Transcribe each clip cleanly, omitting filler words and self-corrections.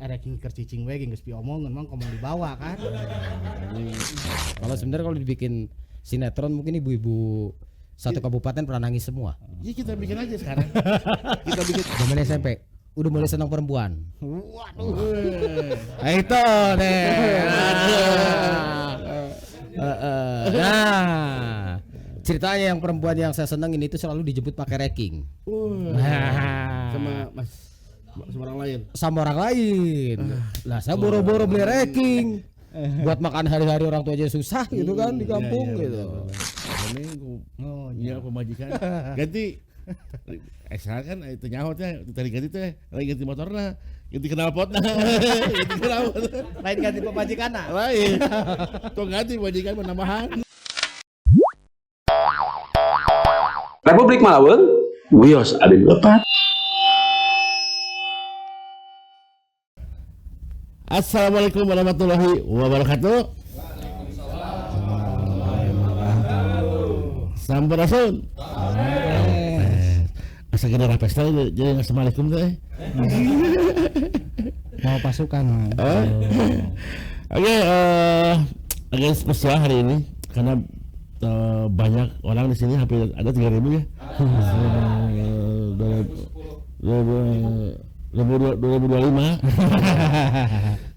ada king cicing we geus piomongan mah ngomong dibawa kan. Kalau sebenarnya kalau dibikin sinetron mungkin ibu-ibu satu kabupaten pernah nangis semua. Iya kita bikin aja sekarang. Kita bikin Zaman SMP udah mulai senang perempuan. Waduh. Nah, itu deh. Nah, ceritanya yang perempuan yang saya senengin itu selalu dijemput pakai ranking. sama orang lain. Sama orang lain. Lah saya boro-boro beli ranking. Buat makan hari-hari orang tua aja susah gitu kan di kampung gitu. Ini pemajikan ganti kan itu nyahotnya tadi ganti teh lagi ganti motorna ganti knalpotna ganti knalpot Lain ganti pemajikanna. lain kok ganti pemajikan penambahan. Republik Malaweung wios abdi lepat. Assalamualaikum warahmatullahi wabarakatuh. Sampurasun. Asa gede rapes teh jadi assalamualaikum teh. Mau pasukan mah. Oke, agak spesial hari ini karena banyak orang di sini hampir ada 3.000 ya. 2025.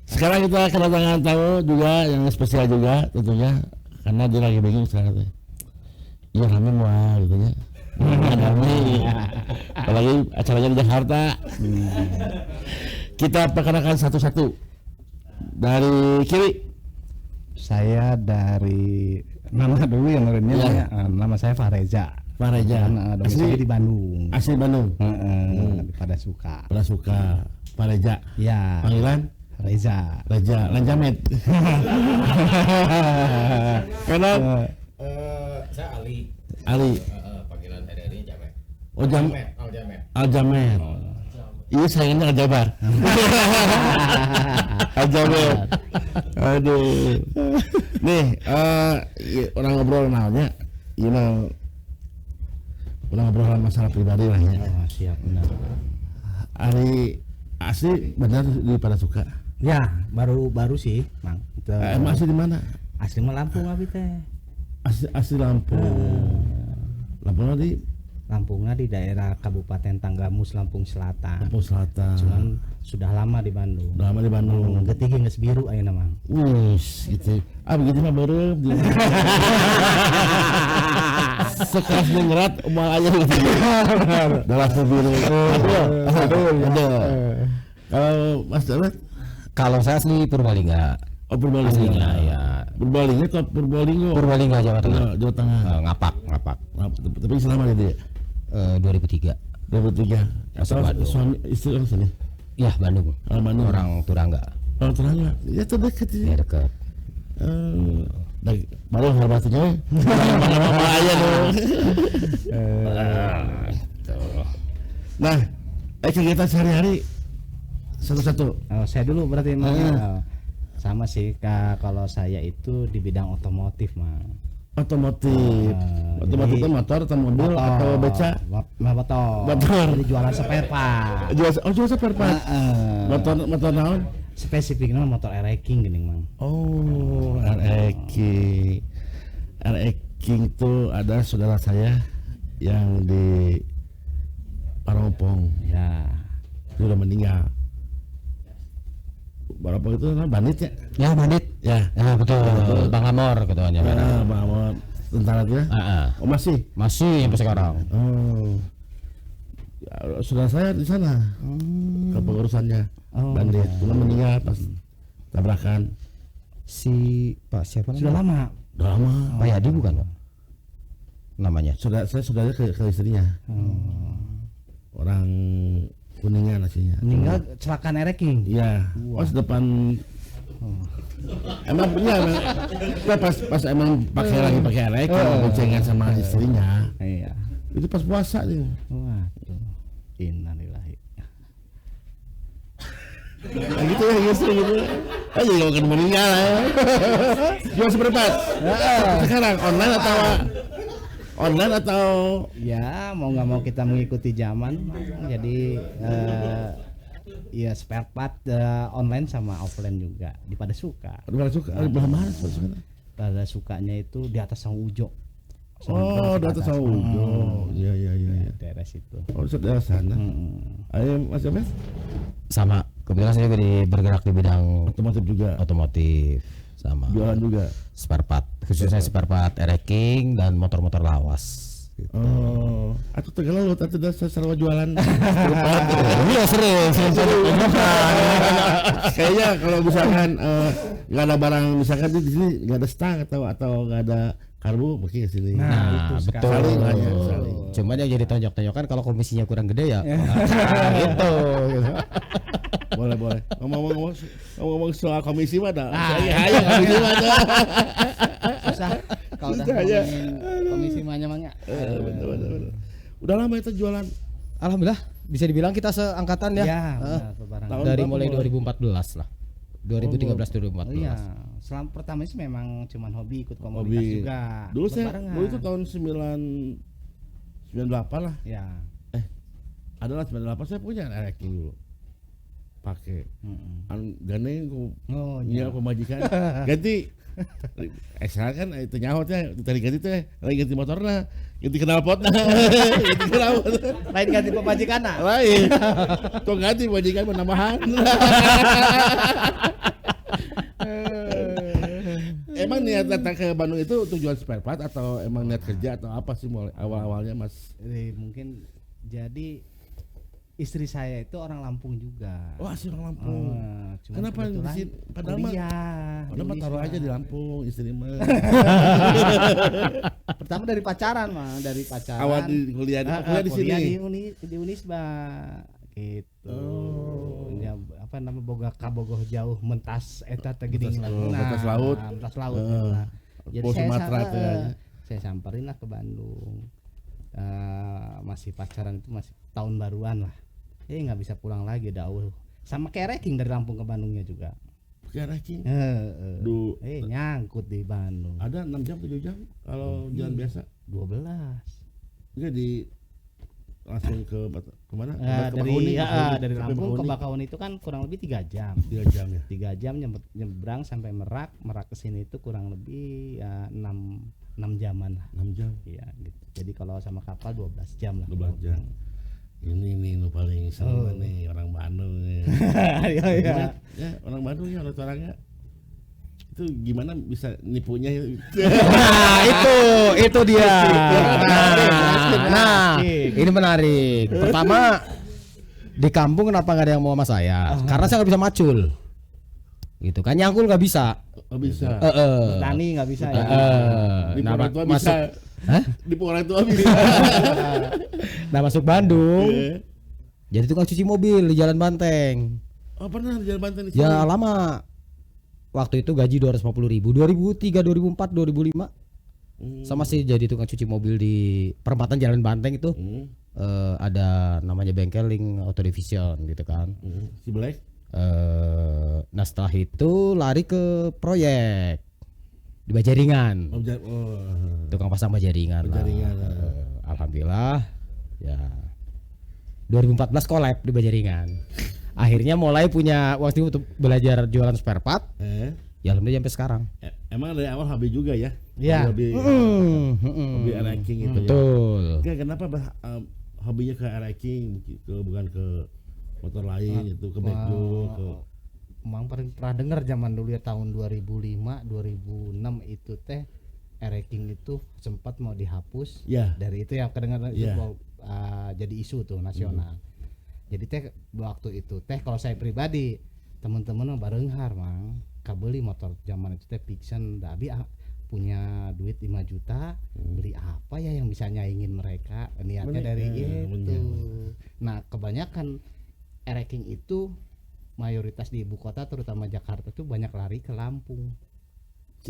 Sekarang kita kedatangan tamu juga yang spesial juga tentunya karena dia lagi bingung sekarang tuh. Iya rame wah gitu ya. Rame. Apalagi acaranya di Jakarta. Kita perkenalkan satu-satu. Dari kiri. Saya dari nama dulu yang lainnya ya. Nama saya Fareza. Fareza. Domisili di Bandung. Asli Bandung. Pada suka. Pada suka. Fareza. Ya. Panggilan Reza. Raja Lanjamet. Karena Saya Ali. Ali. Panggilan RRI Jamet. Oh Aljamet. Iya sayangnya Aljabar. Aljamet. Aduh. Nih, orang ngobrol namanya, orang ngobrol masalah pribadi lah ya. Oh, siap benar. Ali asli benar di pada suka. Ya, baru sih, Mang. Emang asli di mana? Asli mah Lampung abi teh. Asli Lampung. Lampungnya di daerah Kabupaten Tanggamus, Lampung Selatan. Lampung Selatan. Cuman sudah lama di Bandung. Udah lama di Bandung. Getih geus biru ayeuna, Mang. Wis gitu. Begitu mah beureum. Sekelas ngerat umal aja gitu. Dalam biru. Ada. Mas Damat, Kalau saya asli Purbalingga. oh Purbalingga ya. Purbalingga atau Purbalingga? Purbalingga Jawa Tengah. Jawa Tengah. Ngapak. Tapi selama gitu ya? 2003. 2003. Masuk Atau Bandung. suami istri orang sini? Ya Bandung. Bandung. Orang Turangga. Orang Turangga. Ya terdekat Ya ya. dekat. Baru hormatnya. Mana aja dong. Nah, kegiatan sehari-hari satu-satu. Saya dulu berarti sama sih kalau saya itu di bidang otomotif, Mang. Otomotif. Otomotif itu motor atau mobil atau beca? Motor. Jadi jualan spare part. Jual spare part. Motor naon? Spesifiknya motor RX-ing gini, Mang. Oh, RX itu ada saudara saya yang di Parompong. Ya. Dia udah meninggal. Parompong itu bandit ya? Ya bandit. Ya. Ya betul. Bang Amor ketuanya. Bang Amor tentara itu ya? Oh masih? Masih sampai sekarang. Oh. Ya, saudara saya di sana. Kepengurusannya. Bandit. Cuma meninggal pas tabrakan. Si Pak siapa Sudah lama. Udah lama. Pak Yadi bukan Pak? Namanya. Saudaranya ke istrinya. Orang Kuningan aslinya. Meninggal kecelakaan RX-ing. Iya. Pas depan. Emang iya pas emang lagi pakai RX boncengan sama istrinya. Iya. Itu pas puasa dia. Waduh. Innalillahi. Nah, gitu ya gitu. Aja kalau kan meninggal ya. Jual seperempat. Sekarang online atau Ya mau nggak mau kita mengikuti zaman, jadi Iya spare part online sama offline juga di pada suka. Pada suka, belah mana pada suka? Pada sukanya itu di atas Sang Ujo. Oh, di atas Sang Ujo. Iya. Daerah situ. Oh, di daerah sana. Ayo Mas Yobes, Sama. Kebetulan saya juga bergerak di bidang otomotif juga. otomotif sama Jualan juga. spare part, khususnya spare part ereking dan motor-motor lawas. Gitu. Oh, atau Tegalau lu tadi dasar sarwa jualan. Iya sering. Kayaknya kalau misalkan nggak ada barang, misalkan di sini nggak ada stang atau nggak ada karbu, mungkin ke sini. Nah, itu betul. Saling lah ya, saling. Cuman yang jadi tonjok-tonjokan kalau komisinya kurang gede ya. Gitu. Boleh. Ngomong soal komisi mah dah. Saya komisi mah dah. Susah kalau udah Susah ya. ngomongin komisi manya. Bener. Udah lama itu jualan. Alhamdulillah bisa dibilang kita seangkatan ya. Ya, benar, pebarangan. Tahun Dari berapa mulai mulai? 2014 lah. 2013 2014. Iya, selama pertama sih memang cuman hobi ikut komunitas Hobi. juga. Dulu Berbarengan. itu tahun 98 lah. Ya. Adalah 98 saya punya ereking dulu. Pakai gandeng Oh, iya pemajikan ganti sekarang kan itu nyaho teh tadi ganti teh lagi ganti motorna ganti knalpotna ganti knalpot Lain ganti pemajikan nah. lain tuh ganti pemajikan penambahan. Emang niat datang ke Bandung itu untuk jual spare part atau emang niat kerja atau apa sih mulai awal-awalnya Mas? Mungkin jadi istri saya itu orang Lampung juga. Wah sih orang Lampung. Cuman Kenapa di kebetulan sini? Padahal mah kuliah di taruh Unisba. aja di Lampung istri mah. Pertama dari pacaran mah, dari pacaran. Awal di kuliah di kuliah sini. di Unisba gitu. Oh. Ya, apa nama boga kabogoh jauh mentas eta teh geuning Mentas, lagu. mentas laut. Mentas laut. Heeh. Jadi Pos Sumatera teh ya. saya samperin lah ke Bandung. Masih pacaran itu masih tahun baruan lah. Nggak bisa pulang lagi dauh. Sama kayak Reking dari Lampung ke Bandungnya juga. Pakai ranking. Duh. Nyangkut di Bandung. Ada 6 jam 7 jam kalau jalan biasa. 12. Jadi langsung ke mana? Dari Lampung ke Bakahuni itu kan kurang lebih 3 jam. 3 jam ya. 3 jam nyebrang sampai Merak ke sini itu kurang lebih 6 jaman lah. 6 jam. Iya gitu. Jadi kalau sama kapal 12 jam lah. 12 jam. Ini nih nu paling seru nih orang Bandung nih. Iya. Ya, orang Bandung ya orangnya. Itu gimana bisa nipunya? Nah, itu dia. Nah, ini menarik. Pertama, di kampung kenapa nggak ada yang mau sama saya? Karena saya nggak bisa macul. Gitu kan, nyangkul nggak bisa. Oh bisa. Tani nggak bisa ya. Di Nah, orang tua masuk. bisa. Hah? Di orang tua bisa. Nah, masuk Bandung. Jadi tukang cuci mobil di Jalan Banteng. Oh pernah di Jalan Banten di Ya lama. Waktu itu gaji 250.000. 2003, 2004, 2005. Sama sih jadi tukang cuci mobil di perempatan Jalan Banteng itu. Ada namanya bengkeling Auto Division gitu kan. Si Black. Nah setelah itu lari ke proyek di Bajaringan. Tukang pasang Bajaringan. Bajaringan. Alhamdulillah ya 2014 collab di Bajaringan. Akhirnya mulai punya waktu untuk belajar jualan spare part. Ya alhamdulillah sampai sekarang. Emang dari awal hobi juga ya? Iya. Hobi ranking itu Betul. ya. Kenapa hobinya ke ranking bukan ke motor lain itu ke Bejo ke Emang pernah dengar zaman dulu ya tahun 2005 2006 itu teh Ereking itu sempat mau dihapus. Ya. Dari itu yang kedengaran itu Ya. jadi isu tuh nasional. Jadi teh waktu itu teh kalau saya pribadi teman-teman barenghar mang kabeli motor zaman itu teh Fiction da abi punya duit 5 juta beli apa ya yang bisa nyaingin mereka niatnya dari itu. Nah kebanyakan Ereking itu mayoritas di ibu kota terutama Jakarta tuh banyak lari ke Lampung.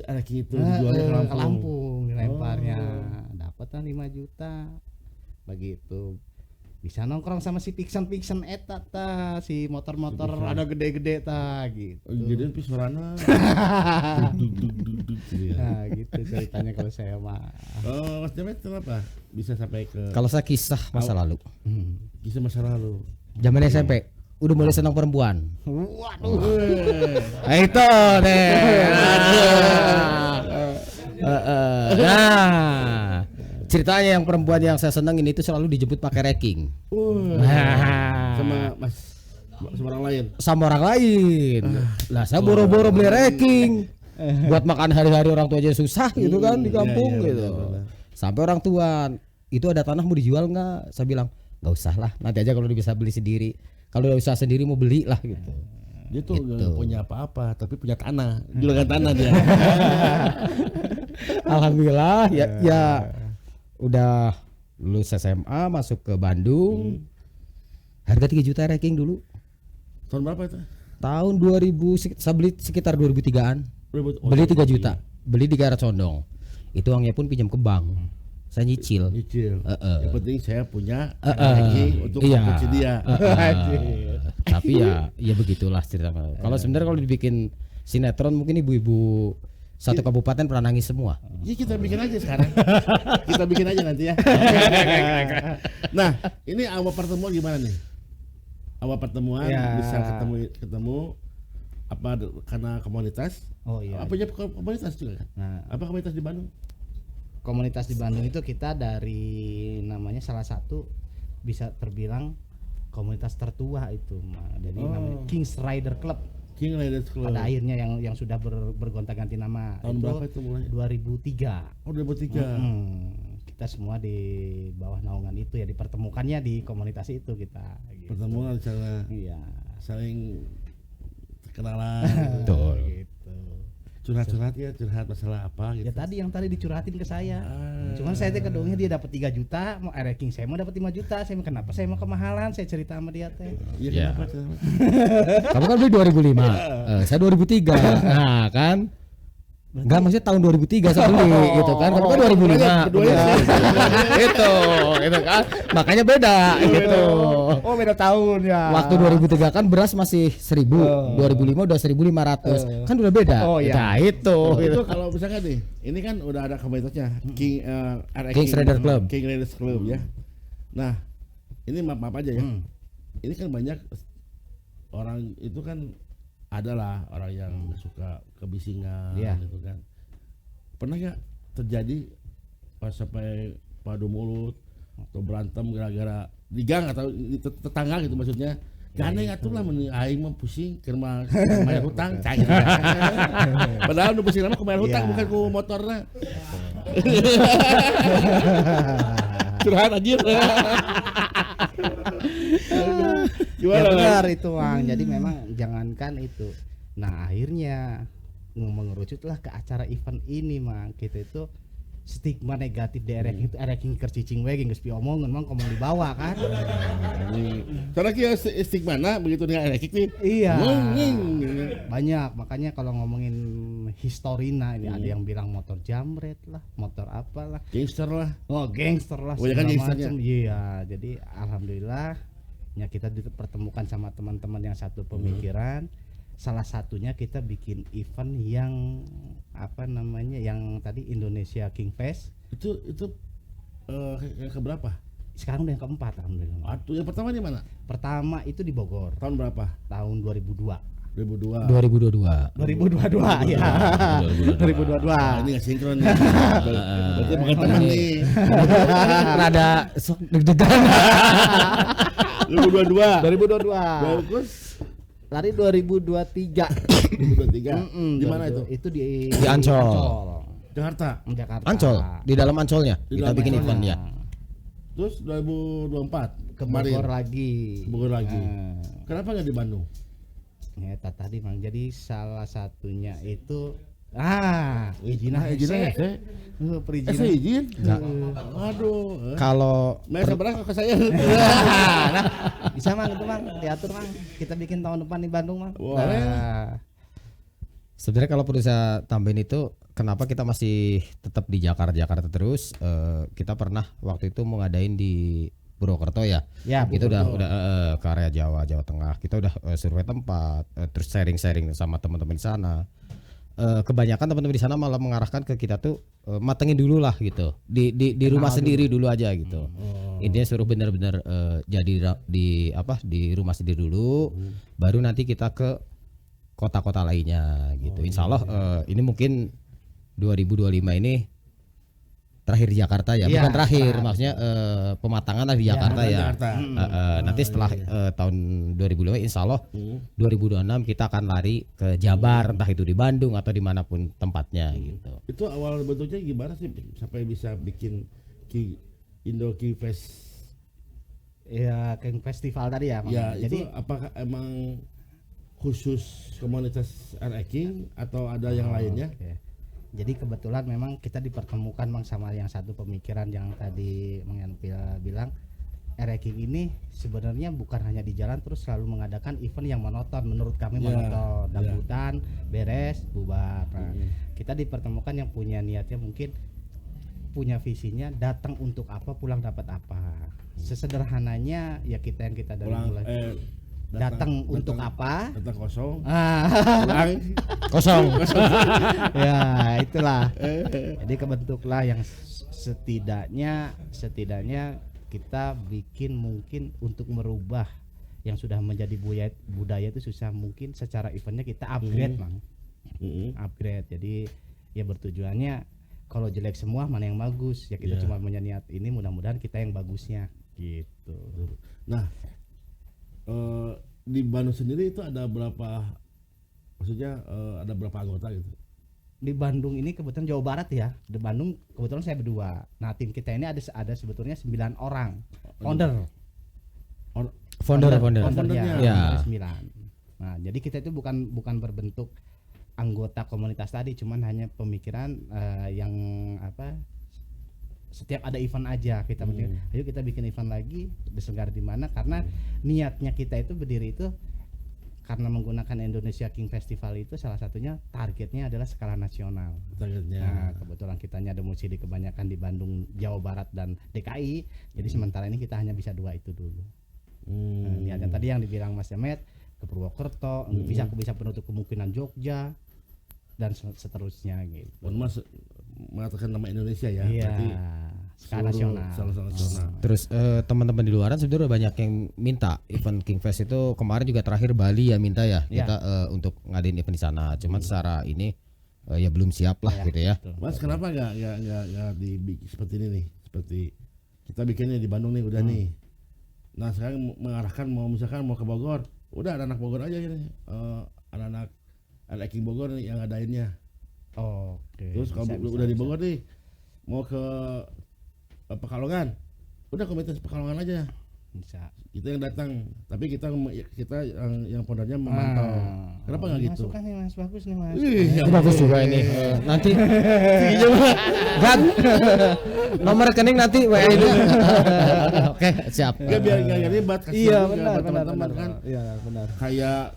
ranking itu dijualnya Ke Lampung dilemparnya dapat 5 juta begitu bisa nongkrong sama si Fiction eta ta si motor-motor ada gede-gede ta gitu. Jadi pisurana. Nah gitu ceritanya kalau saya mah. Oh, Mas Jamet kenapa bisa sampai ke Kalau saya kisah masa lalu. kisah masa lalu? Zaman SMP udah mulai senang perempuan. Waduh. Nah, itu deh. Nah, ceritanya yang perempuan yang saya senengin itu selalu dijemput pakai racking. Sama orang lain. Sama orang lain. Lah saya boro-boro beli racking. Buat makan hari-hari orang tua aja susah gitu kan di kampung gitu. Sampai orang tua, itu ada tanah mau dijual nggak? Saya bilang nggak usah lah, nanti aja kalau bisa beli sendiri. Kalau udah usaha sendiri mau beli lah gitu. Dia tuh nggak punya apa-apa, tapi punya tanah, juragan tanah dia. Alhamdulillah ya udah lulus SMA masuk ke Bandung. Harga 3 juta racking dulu. Tahun berapa itu? Tahun 2000 saya beli sekitar 2003-an. Beli 3 juta. Beli di Garut Condong. Itu uangnya pun pinjam ke bank. Saya nyicil. Yang penting saya punya racking untuk konsumsi dia. Tapi ya begitulah ceritanya. Kalau sebenarnya kalau dibikin sinetron mungkin ibu-ibu satu kabupaten pernah nangis semua. Ya kita bikin aja sekarang. Kita bikin aja nanti ya. Nah, ini awal pertemuan gimana nih? Awal pertemuan bisa ketemu apa karena komunitas? Oh iya. Apa aja komunitas juga kan? Nah, Apa komunitas di Bandung? komunitas di Bandung itu kita dari namanya salah satu bisa terbilang komunitas tertua itu, jadi namanya Kings Rider Club. King Riders Club. Pada akhirnya yang sudah bergonta-ganti nama. Tahun berapa itu mulai? 2003. Oh 2003. Kita semua di bawah naungan itu ya, dipertemukannya di komunitas itu kita. Gitu. Pertemuan sana. Iya. Saling kenalan. Betul. Gitu. Curhat-curhat ya, curhat masalah apa gitu. Ya tadi yang tadi dicurhatin ke saya. Cuman saya teh kedongnya dia dapat 3 juta, mau ranking saya mau dapat 5 juta. Saya kenapa saya mau kemahalan? Saya cerita sama dia teh. Iya Ya. kenapa? Kamu kan beli 2005. Saya 2003. Nah, kan? Enggak, maksudnya tahun 2003 saya beli gitu kan. Kamu kan 2005. Itu kan. Makanya beda gitu. Oh, beda tahun ya. Waktu 2003 kan beras masih 1000, 2005 udah 1500. Kan udah beda. Oh, iya. Nah, itu. Itu kalau misalkan nih, ini kan udah ada komunitasnya Kings Rider Club. King Riders Club ya. Nah, ini maaf aja ya. Ini kan banyak orang itu kan adalah orang yang suka kebisingan gitu kan. Pernah nggak terjadi pas sampai padu mulut atau berantem gara-gara di gang atau di tetangga gitu maksudnya? Gandeng atuh lah meni aing mah pusing keur mah bayar hutang cai. Padahal nu pusing mah ku bayar hutang bukan ku motorna. Curhat anjir. Ya benar itu, Mang. Jadi memang jangankan itu. Nah, akhirnya mengerucutlah ke acara event ini, Mang. Kita itu stigma negatif di ranking itu ranking kercicing we geus piomongkeun Mang komong dibawa kan. Soalnya kieu stigmana begitu dengan ranking nih. Iya. Banyak, makanya kalau ngomongin historina ini ada yang bilang motor jamret lah, motor apalah. Gangster lah. Oh, gangster lah. Oh, ya kan segala gangsternya. macam. Iya, jadi alhamdulillah ya kita dipertemukan sama teman-teman yang satu pemikiran. Salah satunya kita bikin event yang apa namanya, yang tadi Indonesia King Fest. Itu yang keberapa? Sekarang udah yang keempat alhamdulillah. Aduh, yang pertama di mana? Pertama itu di Bogor Tahun berapa? tahun 2002. 2002. 2022. 2022 ya. 2022. Ini nggak sinkron nih. Berarti bukan teman nih. Rada sok deg-degan. 2022. 2022. Bagus. Lari 2023. 2023. Di mana itu? Itu di Ancol. Jakarta. Jakarta. Ancol, di dalam Ancolnya Di kita dalam bikin Ancolnya. event ya. Terus 2024 Ke Bogor lagi. Bogor lagi. Nah, Kenapa nggak di Bandung? ya tadi Mang. Jadi salah satunya itu izin Saya perizinan. izin. Enggak. Aduh. Kalau Main seberang ke saya. Nah, bisa Mang itu Mang, diatur Mang. Kita bikin tahun depan di Bandung Mang. Wah. Nah, sebenarnya kalau perlu saya tambahin itu, kenapa kita masih tetap di Jakarta terus? Kita pernah waktu itu mau ngadain di Purwokerto ya. Ya, Kita udah ke area Jawa Tengah. Kita udah survei tempat, terus sharing sama teman-teman di sana. Kebanyakan teman-teman di sana malah mengarahkan ke kita tuh matengin dulu lah gitu. Di rumah sendiri dulu aja gitu. Intinya suruh benar-benar di rumah sendiri dulu, baru nanti kita ke kota-kota lainnya gitu. Insya Allah ini mungkin 2025 ini terakhir di Jakarta ya, Iya, bukan terakhir, maksudnya pematangan lah di Jakarta ya. Jakarta. Nanti setelah tahun 2025 Insya Allah 2026 kita akan lari ke Jabar, entah itu di Bandung atau dimanapun tempatnya gitu. Itu awal bentuknya gimana sih sampai bisa bikin Indo King Fest? Ya King Festival tadi ya. Ya, Jadi itu apakah emang khusus komunitas RX King atau ada yang lainnya? oke. Jadi kebetulan memang kita dipertemukan Mang sama yang satu pemikiran yang tadi Mang Yanpil bilang, RX King ini sebenarnya bukan hanya di jalan terus selalu mengadakan event yang monoton, menurut kami Ya, monoton, ya. dangdutan, beres, bubar. Nah, kita dipertemukan yang punya niatnya mungkin punya visinya datang untuk apa, pulang dapat apa. Sesederhananya ya kita yang kita dari Pulang mulai datang untuk apa? Datang kosong. Ah, Pulang Kosong. ya itulah. Jadi kebentuklah yang setidaknya kita bikin mungkin untuk merubah yang sudah menjadi budaya itu susah, mungkin secara eventnya kita upgrade Mang. Upgrade. Jadi ya bertujuannya kalau jelek semua mana yang bagus ya kita Ya. cuma punya niat ini, mudah-mudahan kita yang bagusnya gitu. Nah, di Bandung sendiri itu ada berapa? Maksudnya ada berapa anggota gitu? Di Bandung ini kebetulan Jawa Barat ya. Di Bandung kebetulan saya berdua. Nah, tim kita ini ada sebetulnya 9 orang. Founder. Founder. Foundernya Ya. ada 9. Nah, jadi kita itu bukan berbentuk anggota komunitas tadi, cuman hanya pemikiran yang apa? Setiap ada event aja kita bikin, ayo kita bikin event lagi diselenggarakan di mana, karena niatnya kita itu berdiri itu karena menggunakan Indonesia King Festival itu salah satunya targetnya adalah skala nasional. Targetnya. Nah, kebetulan kitanya domisili di kebanyakan di Bandung, Jawa Barat dan DKI. Jadi sementara ini kita hanya bisa 2 itu dulu. Nah, niatnya tadi yang dibilang Mas Jamet ke Purwokerto, bisa penutup kemungkinan Jogja dan seterusnya gitu. Mas mengatakan nama Indonesia ya, Iya, berarti skala nasional. skala nasional. Terus teman-teman di luaran sebenarnya banyak yang minta event King Fest itu. Kemarin juga terakhir Bali ya minta ya Iya. kita untuk ngadain event di sana. Cuman secara ini ya belum siap lah Ya, gitu ya. betul. Mas, kenapa nggak dibikin seperti ini nih? Seperti kita bikinnya di Bandung nih udah nih. Nah, sekarang mengarahkan misalkan mau ke Bogor, udah ada anak Bogor aja ini. Anak-anak King Bogor nih yang ngadainnya. Oke. Terus kalau udah di Bogor nih mau ke Pekalongan, udah komunitas Pekalongan aja. Bisa. Kita yang datang, tapi kita yang foundernya memantau. Kenapa nggak gitu? Masukan nih Mas, bagus nih Mas. Itu bagus juga ini. Nanti Gad, nomor rekening nanti WA ini. Oke, siap. Nggak biar nggak ribet. kasihan Iya juga benar, buat benar, teman-teman benar. kan. Iya benar.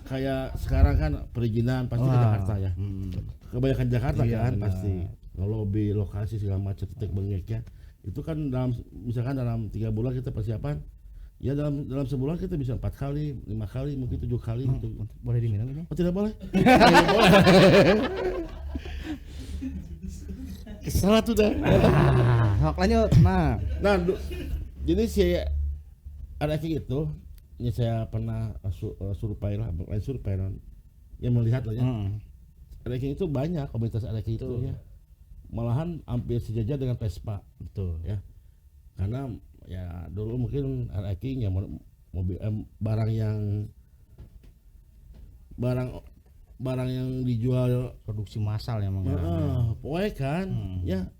Kayak sekarang kan perizinan pasti ke Wah. Jakarta ya. Kebanyakan Jakarta Iya, kan benar. pasti. Lobby, lokasi segala macam titik bengeknya. Itu kan misalkan dalam 3 bulan kita persiapan. Ya dalam sebulan kita bisa 4 kali, 5 kali, mungkin 7 kali gitu. Boleh diminum ini? Oh, tidak boleh. Salah tuh dah. Sok lanjut. Nah, Jadi si RX itu, ini saya pernah survei lah, bukan survei non, yang melihat lah ya. RX itu banyak komunitas RX itu ya. Malahan hampir sejajar dengan Vespa, betul. ya. Karena ya dulu mungkin RX yang mobil barang yang dijual Produksi massal ya Mang. pokoknya kan ya,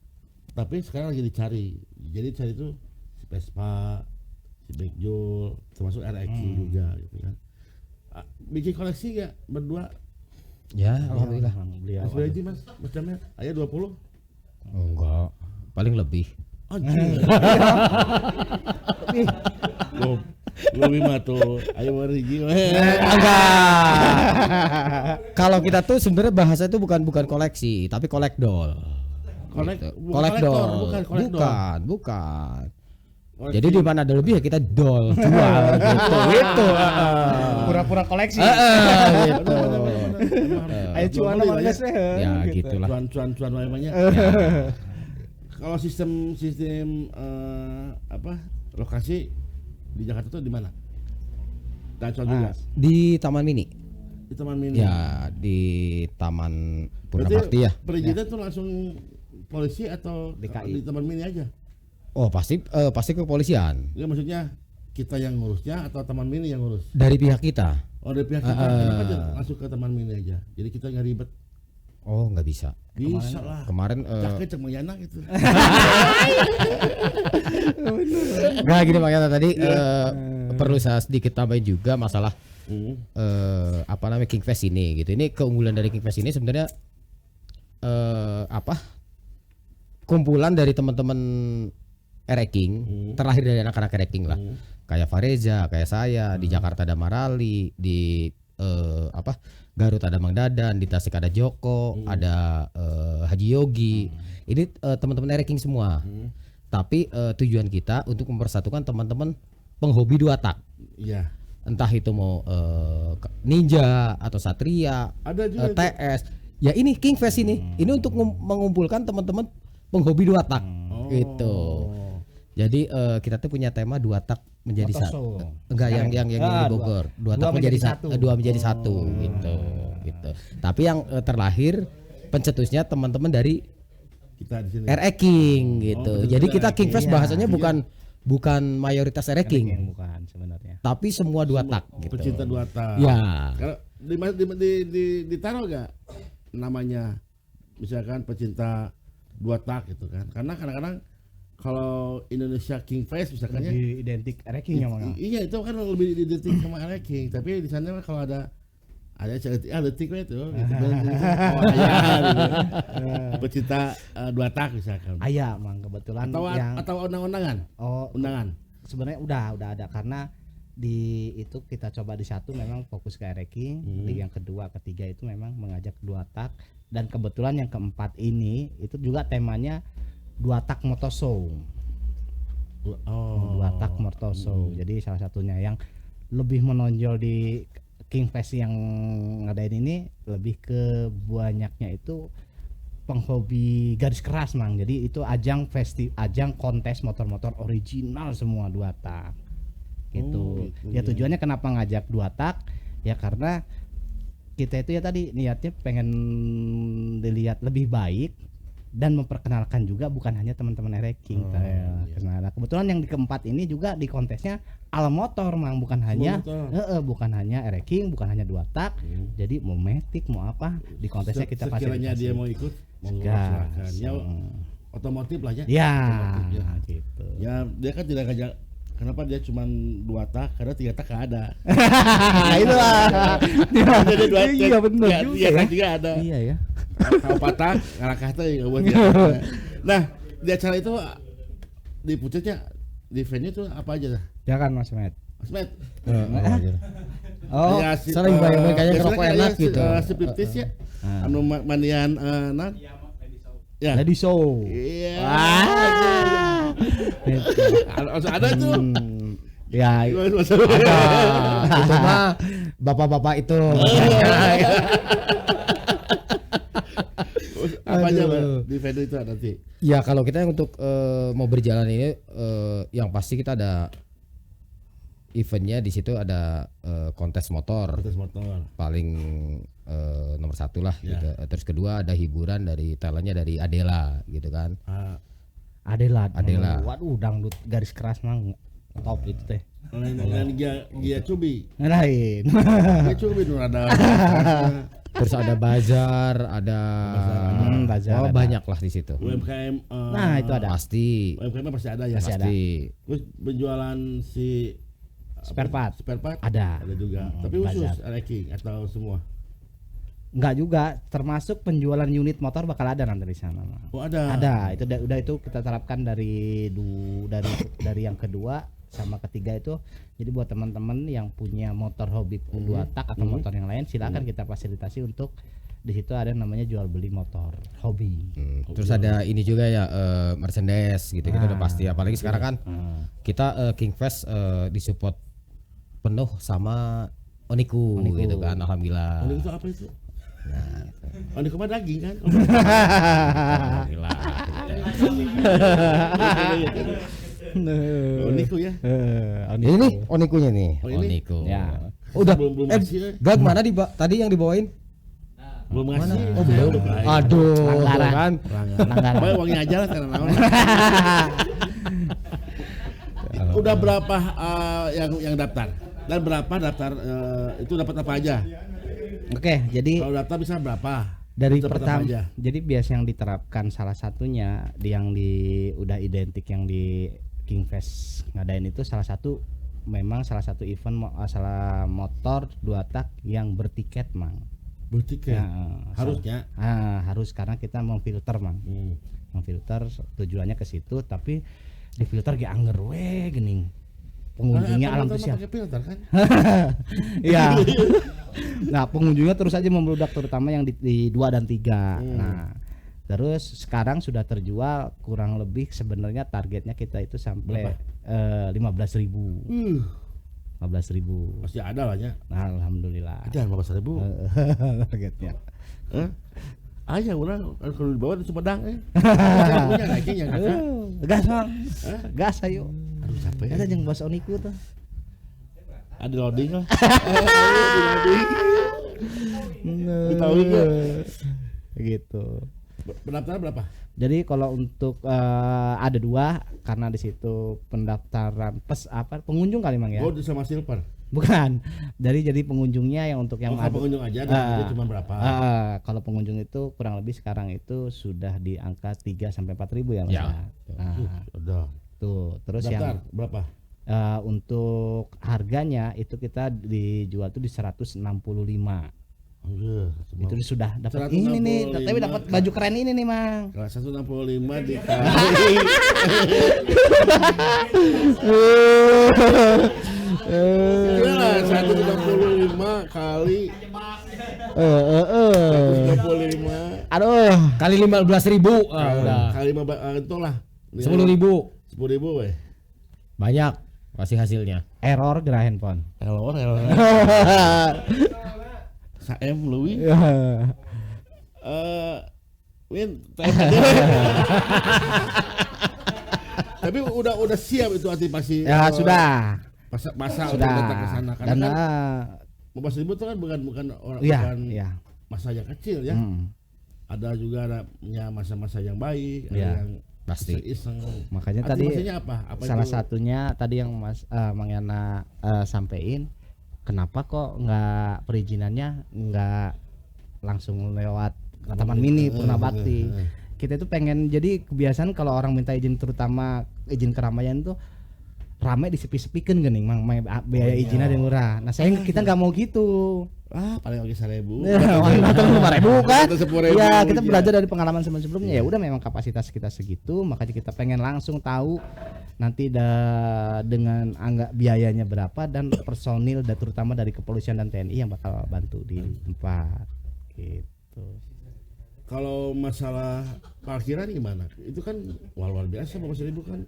tapi sekarang lagi dicari. Jadi cari itu si Vespa, si Backjul, termasuk RX juga gitu kan. Bikin koleksi gak berdua? Ya, alhamdulillah. Beliau. Mas Beji, Mas Jamet, ayo 20? Enggak, paling lebih. Anjir. Lebih mah tuh, ayo warigi. Kalau kita tuh sebenarnya bahasa itu bukan koleksi, tapi kolekdol. Kolektor, Kolekdol. bukan kolektor. Bukan. Jadi di mana ada lebih ya kita jual gitu. Gitu. Pura-pura koleksi. Gitu. Ayo cuan sama guys deh. Ya gitulah. Cuan namanya. Kalau sistem lokasi di Jakarta tuh di mana? Dacol juga. Di Taman Mini. Di Taman Mini. Ya, di Taman Berarti Purnabakti ya. perizinan tuh langsung polisi atau DKI. di Taman Mini aja? Oh, pasti kepolisian. Ya maksudnya kita yang ngurusnya atau Taman Mini yang ngurus? Dari pihak kita. Oh dari pihak kita, kenapa aja langsung ke Taman Mini aja? Jadi kita nggak ribet. Oh, nggak bisa. Bisa lah. Kemarin Cakep cek Mayana gitu. nggak gini makanya tadi perlu saya sedikit tambahin juga masalah apa namanya King Fest ini gitu. Ini keunggulan dari King Fest ini sebenarnya kumpulan dari teman-teman Ereking, terlahir dari anak-anak Ereking lah. Kayak Fareza, kayak saya, di Jakarta ada Marali, di Garut ada Mang Dadan, di Tasik ada Joko, ada Haji Yogi. Ini teman-teman Ereking semua. Tapi tujuan kita untuk mempersatukan teman-teman penghobi dua tak. Iya. Entah itu mau ninja atau satria, Ada juga TS. Ya ini King Fest ini. Ini untuk mengumpulkan teman-teman penghobi dua tak. Gitu. Jadi kita tuh punya tema dua tak menjadi satu. Enggak yang di Bogor. Dua tak menjadi satu. Dua menjadi satu gitu. Tapi yang terlahir pencetusnya teman-teman dari kita di sini. RE King gitu. betul, Jadi betul, kita RE King Fest King. bahasanya Iya. bukan mayoritas RE King, Yang bukan sebenarnya. tapi semua dua tak gitu. Pecinta dua tak. Ya. Kalau ditaruh gak namanya misalkan pecinta dua tak gitu kan? Karena kadang-kadang kalau Indonesia King Fest misalkan ya, Lebih identik ranking ya Mang. iya itu kan lebih identik sama RE King. Tapi di sana kalau ada detik itu gitu. Pecinta dua tak misalkan. Aya Mang kebetulan Atau undangan. oh Undangan. sebenarnya udah ada karena di itu kita coba di satu memang fokus ke ranking, di yang kedua ketiga itu memang mengajak dua tak, dan kebetulan yang keempat ini itu juga temanya dua tak motor show. Dua tak motor show. Jadi salah satunya yang lebih menonjol di King Fest yang ngadain ini lebih ke banyaknya itu penghobi garis keras Mang. Jadi itu ajang kontes motor-motor original semua dua tak. Gitu. Ya tujuannya kenapa ngajak dua tak? Ya karena kita itu ya tadi niatnya pengen dilihat lebih baik dan memperkenalkan juga bukan hanya teman-teman ranking. Nah, kebetulan yang di keempat ini juga di kontesnya ala motor Mang, bukan hanya ranking, bukan hanya dua tak. Jadi mau matic mau apa di kontesnya kita sekiranya fasilitasi. dia mau ikut monggo Gas. silakan. Ya otomotif lah ya. Ya, Otomotif, ya. gitu. Ya dia kan tidak ngajak. Kenapa dia cuma dua tak? Karena tiga tak gak ada. Itulah. Jadi dua Iya benar tiga juga ya. tak juga ada. Iya ya. Kalau patah ngalakah teh nggak buat dia. Nah di acara itu di pucatnya di venue itu apa aja dah? Ya kan Mas Met. Mas Met. Oh, sering bayang-bayang kayaknya ngerokok enak gitu. Sipiptis ya. Anu mandian nan. Ya. Lady show. Iya. Ada tuh. Ya, Ada. Itu mah bapak-bapak itu. Apa aja Aduh. di venue itu nanti? Ya kalau kita yang untuk mau berjalan ini yang pasti kita ada eventnya di situ ada kontes motor Kontes motor. paling nomor satu lah Ya. gitu. Terus kedua ada hiburan dari talentnya dari Adela gitu kan. Adela. Adela. Waduh, dangdut garis keras Mang. Top itu teh. Dengan Gia Cubi. Lain. Gia Cubi nur ada. Terus ada bazar, ada bazar oh ada. banyak lah di situ. UMKM. Nah, itu ada. Pasti. UMKM pasti ada ya. Pasti ada. Pasti. Terus penjualan si Spare part. Spare part Ada. Ada juga. Tapi khusus ranking atau semua. Enggak juga, termasuk penjualan unit motor bakal ada nanti di sana Mang. Oh ada. Ada, itu udah itu kita terapkan dari yang kedua sama ketiga itu. Jadi buat teman-teman yang punya motor hobi dua tak atau motor yang lain silakan kita fasilitasi untuk di situ ada namanya jual beli motor hobi. Terus ada ini juga ya merchandise gitu gitu udah pasti. Apalagi sekarang kan kita King Fest disupport penuh sama Oniku gitu kan, alhamdulillah. Oniku itu apa itu? Oniku mah daging kan? Oniku ya. Ini Onikunya nih. Oh, ini? Oniku. Ya. Udah. Belum ngasih, Gak mana tadi yang dibawain? belum ngasih. Oh belum. Aduh. Pelanggaran. Kan. Pelanggaran. Baik wangi aja lah karena naon. Udah berapa yang daftar? Dan berapa daftar itu dapat apa aja? Oke, jadi Kalau daftar bisa berapa? dari Dapat apa pertama, aja? jadi biasa yang diterapkan salah satunya yang udah identik yang di Kingfest ngadain itu salah satu event salah motor 2 tak yang bertiket mang. Bertiket. Ya, Harusnya. harus karena kita memfilter mang. Memfilter tujuannya ke situ tapi di filter ge anger we geuning. Pengunjungnya alam tuh siap. Pakai filter kan? Iya. Nah, pengunjungnya terus aja membludak terutama yang di 2 dan 3. Nah, terus sekarang sudah terjual kurang lebih sebenarnya targetnya kita itu sampai 15.000. 15.000. Pasti ada lah ya. Nah, alhamdulillah. Ada 15.000. Targetnya. Aja orang kalau di bawah di Sumedang punya naiknya yang kakak. Gas, Mang. Gas ayo. Aduh capek. Ada jeung bos Oniku tuh. Ada loading lah. Di loading. Ditahu juga. Gitu. Pendaftaran berapa? Jadi kalau untuk ada 2 karena di situ pendaftaran pengunjung kali Mang ya. Gold sama silver. Bukan. Jadi pengunjungnya yang untuk yang Kalau pengunjung aja dia cuma berapa? kalau pengunjung itu kurang lebih sekarang itu sudah di angka 3 sampai 4.000 ya Mas. Ya. Udah. Tuh, terus Daftar yang berapa? untuk harganya itu kita dijual tuh di 165. Enggak. Itu sudah dapat ini nih, tapi dapat baju keren ini nih, Mang. Kalau 165 dikali Iyalah 165 kali 165 Aduh, Kali 15.000. Udah. kali 15 itu lah 10.000. 10.000 weh. Banyak pasti hasilnya. error gerak handphone. Hello. Saem Louis. Win. Tapi udah siap itu antisipasi. Ya sudah. Masa untuk Sudah. datang ke sana Dan karena kan 15.000 itu kan bukan orang iya, bukan iya. masa yang kecil ya. Ada juga adanya masa-masa yang baik, ada Iya, yang pasti. iseng. Makanya tadi Antisipasinya apa salah itu? satunya tadi yang Mang Yana sampein, kenapa kok nggak perizinannya nggak langsung lewat Taman Mini Purna Bakti. Kita itu pengen, jadi kebiasaan kalau orang minta izin terutama izin keramaian tuh rame disepi-sepikeun geuning Mang biaya izinnya yang murah. Nah, kita nggak mau gitu. Paling lagi 1.000. Atau 5.000 kan? Atau 10.000. Ya, kita belajar dari pengalaman sebelum-sebelumnya. Ya udah memang kapasitas kita segitu, makanya kita pengen langsung tahu nanti dengan biayanya berapa dan personil dan terutama dari kepolisian dan TNI yang bakal bantu di tempat gitu. Kalau masalah parkiran gimana? Itu kan luar biasa 15.000 kan.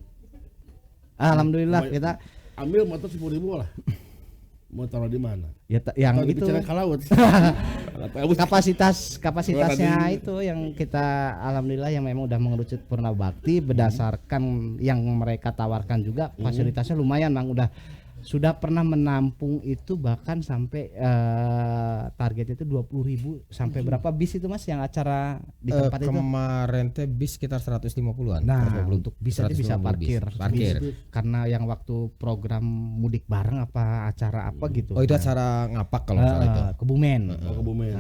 Alhamdulillah kita ambil motor 10.000 lah. Mau taruh di mana? ya yang Atau itu dibicara ke laut. kapasitasnya itu yang kita alhamdulillah yang memang udah mengerucut Purna Bakti berdasarkan yang mereka tawarkan juga fasilitasnya lumayan Mang, sudah pernah menampung itu bahkan sampai targetnya itu 20.000 sampai berapa bis itu Mas yang acara di tempat itu? Kemarin teh bis sekitar 150-an. Nah, untuk bisa 150 parkir. Parkir. Karena yang waktu program mudik bareng apa acara apa gitu. Oh, itu acara ngapak kalau nggak salah itu. Kebumen. Kebumen.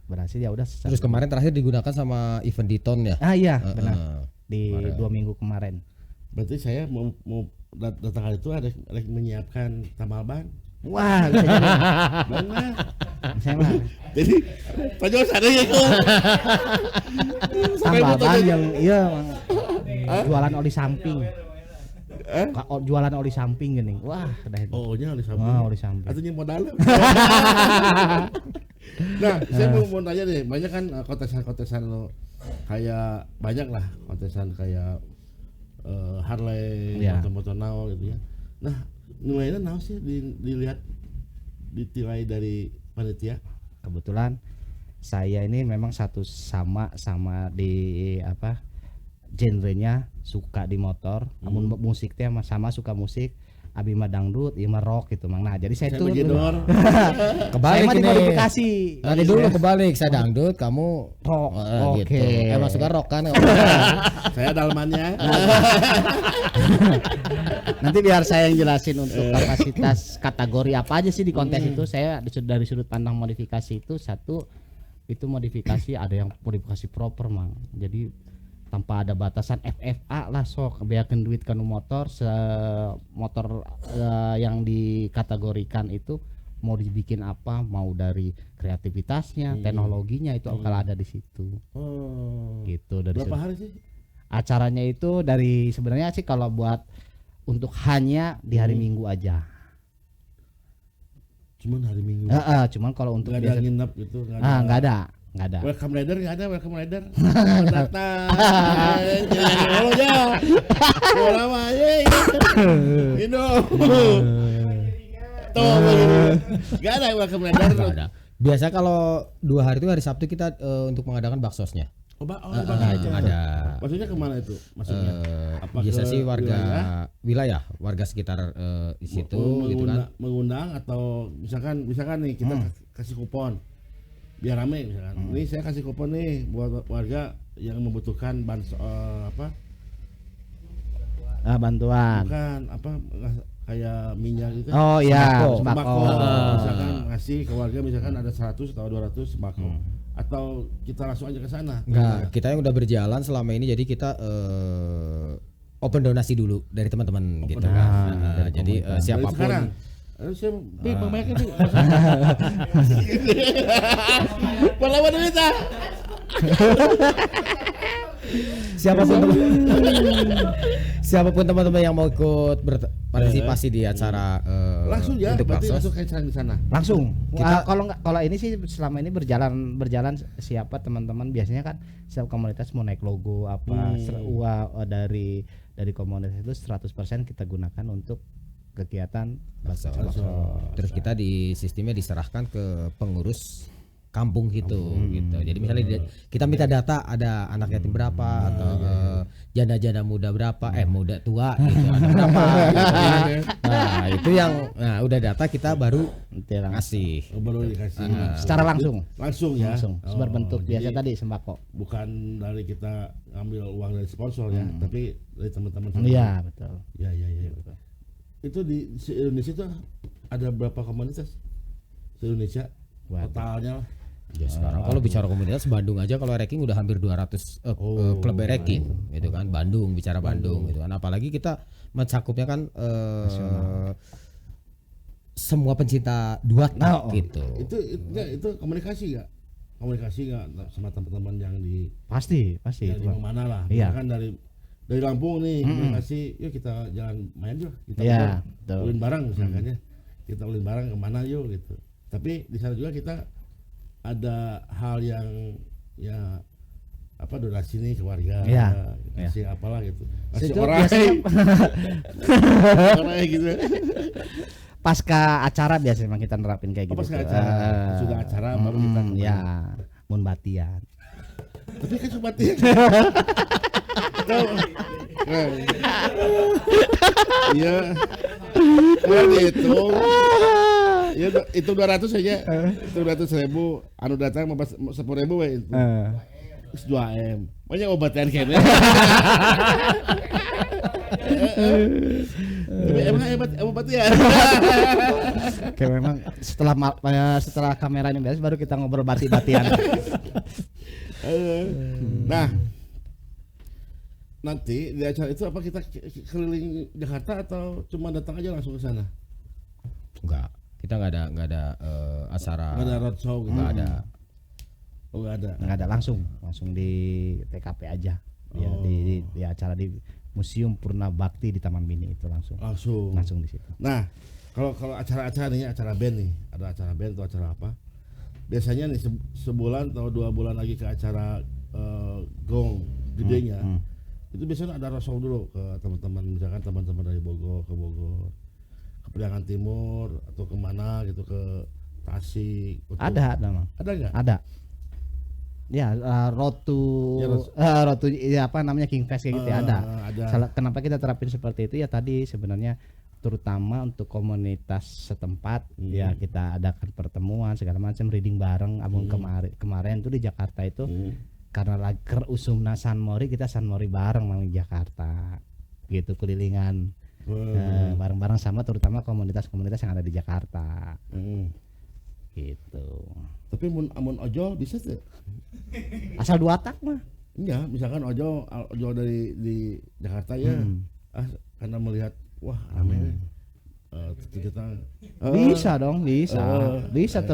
Berhasil ya udah. Terus kemarin terakhir digunakan sama event di TON ya. Iya, benar. Di Kemarin. 2 minggu kemarin. Berarti saya mau datang hari itu ada menyiapkan tambal ban. Wah, bisa jadi. Benar. Saya mah Jadi Pak Jos ada ya itu. tambal ban yang iya Mang. Jualan oli samping. Jualan oli samping gini. Wah, udah itu. Oh, nya oli samping. Wah, oli samping. Artinya modal. Nah, saya mau tanya deh, banyak kan kontesan-kontesan kayak banyak lah kontesan kayak Harley, Iya. motor-motor naon gitu ya. Nah, nilainya naon sih dilihat ditilai dari panitia? Kebetulan saya ini memang sama di genrenya suka di motor, namun musik teh sama suka musik. Abi mah dangdut, ieu mah rock gitu Mang. Nah, jadi saya tuh begidor. saya Kebalik mah ini. dimodifikasi. Tadi dulu kebalik, saya dangdut, kamu Rock. gitu. Oke. Emang suka rock kan? Saya dalmannya. Nanti biar saya yang jelasin untuk kapasitas kategori apa aja sih di kontes itu. Saya dari sudut pandang modifikasi itu satu itu modifikasi ada yang modifikasi proper Mang. Jadi tanpa ada batasan FFA lah sok beakeun duit kanu motor motor yang dikategorikan itu mau dibikin apa, mau dari kreativitasnya, teknologinya itu bakal ada di situ. Oh. Gitu dari Berapa sudut- hari sih? acaranya itu dari sebenarnya sih kalau buat untuk hanya di hari Minggu aja. Cuman hari Minggu. Cuman kalau untuk Nggak ada biasa nginep gitu, nggak ada. Welcome rider nggak ada, welcome rider. Datang. Jangan ya. Bola mah ye. Indo. Tuh begini. Nggak ada welcome rider. Nggak ada. Biasa kalau 2 hari itu hari Sabtu kita untuk mengadakan baksosnya. Ada. Maksudnya kemana itu? Maksudnya? Biasa ke sih warga warga sekitar di situ gitu kan. Mengundang atau misalkan nih kita kasih kupon biar rame misalkan. Ini saya kasih kupon nih buat warga yang membutuhkan bantuan. bukan kayak minyak gitu. Oh iya, Sembako. sembako. Misalkan ngasih ke warga misalkan ada 100 atau 200 sembako. Atau kita langsung aja ke sana. Enggak, kita yang udah berjalan selama ini jadi kita open donasi dulu dari teman-teman gitu. Nah, jadi Dari siapapun sekarang. Saya Bang Mayake nih. Pahlawan kita. siapapun teman-teman yang mau ikut berpartisipasi di acara Langsung ya, untuk berarti baksos. langsung kayak di sana. Langsung. Kita- Kalau ini sih selama ini berjalan siapa teman-teman biasanya kan setiap komunitas mau naik logo apa dari komunitas itu 100% kita gunakan untuk kegiatan baksos. Terus kita di sistemnya diserahkan ke pengurus kampung gitu. Jadi misalnya kita minta data ada anak yatim berapa atau janda-janda muda berapa, muda tua gitu ada berapa. Gitu. Nah, itu yang udah data kita baru Nanti langsung. ngasih. Baru dikasih. Secara langsung. Langsung ya. Langsung. Berbentuk biasa jadi tadi sembako. bukan dari kita ambil uang dari sponsor ya, tapi dari teman-teman. Iya, betul. Ya. Itu di Indonesia itu ada berapa komunitas? Di Indonesia totalnya lah. Ya sekarang kalau bicara komunitas Bandung aja kalau ranking udah hampir 200 klub ranking gitu kan. Bandung bicara Bandung gitu kan. Apalagi kita mencakupnya kan semua pencinta duata gitu. Itu komunikasi nggak sama teman-teman yang di Pasti yang di mana lah. Iya. Misalkan dari Lampung nih komunikasi, yuk kita jalan main yuk, kita Iya, betul. ulin bareng misalkan ya. Kita ulin bareng kemana yuk gitu. Tapi di sana juga kita ada hal yang ya donasi nih ke warga, Iya, kasih apalah gitu, kasih Itu orang orang gitu. Pasca acara biasanya memang kita nerapin kayak gitu. Pasca acara, sudah acara baru kita ya, mun batian. tapi kan cuma dia iya kalau dihitung ya itu 200 saja itu 200.000 anu datang 10.000 we itu 2M banyak obatan kayaknya. Tapi emang hebat obat ya. Kayak memang setelah kamera ini beres baru kita ngobrol bati-batian. Nah, nanti di acara itu apa kita keliling Jakarta atau cuma datang aja langsung ke sana? Enggak, kita nggak ada acara. Nggak ada roadshow gitu? Nggak ada. Oh, nggak ada. Nggak ada langsung di TKP aja. Ya, di acara di Museum Purna Bakti di Taman Mini itu langsung di situ. Nah, kalau acara-acara nih, acara band nih, ada acara band atau acara apa? Biasanya nih sebulan atau 2 bulan lagi ke acara gong gedenya, itu biasanya ada roadshow dulu ke teman-teman, misalkan teman-teman dari Bogor ke Priangan Timur atau kemana gitu, ke Tasik. Ada memang. Ada nggak? Ada. Ya, road to ya apa namanya King Fest kayak gitu ya, ada. Kenapa kita terapin seperti itu ya tadi sebenarnya terutama untuk komunitas setempat ya kita adakan pertemuan segala macam reading bareng. Abang kemarin tuh di Jakarta itu karena lagi usumna San Mori, kita San Mori bareng mang di Jakarta gitu, kelilingan bareng-bareng sama terutama komunitas-komunitas yang ada di Jakarta gitu. Tapi amun ojol bisa tuh. Asal 2 tak mah. Iya, misalkan ojol di Jakarta ya, karena melihat wah rame, kita bisa dong, bisa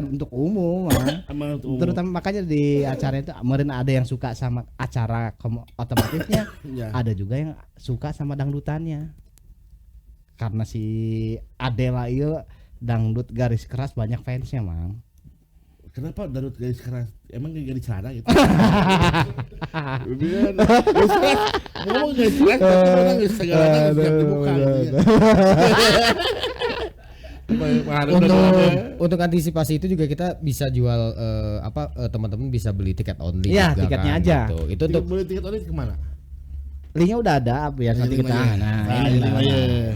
untuk umum mah. Terutama makanya di acara itu kemarin ada yang suka sama acara otomatisnya, ada juga yang suka sama dangdutannya. Karena si Adela itu dangdut garis keras banyak fansnya mang. Kenapa dangdut garis keras? Emang gak celana gitu? Ngomong garis keras, tapi orang segalanya siap dibuka gitu ya. Untuk antisipasi itu juga kita bisa jual teman-teman bisa beli tiket only. Iya, juga tiketnya kan, aja. Gitu. Itu untuk beli tiket only kemana? Linknya udah ada biasa nanti kita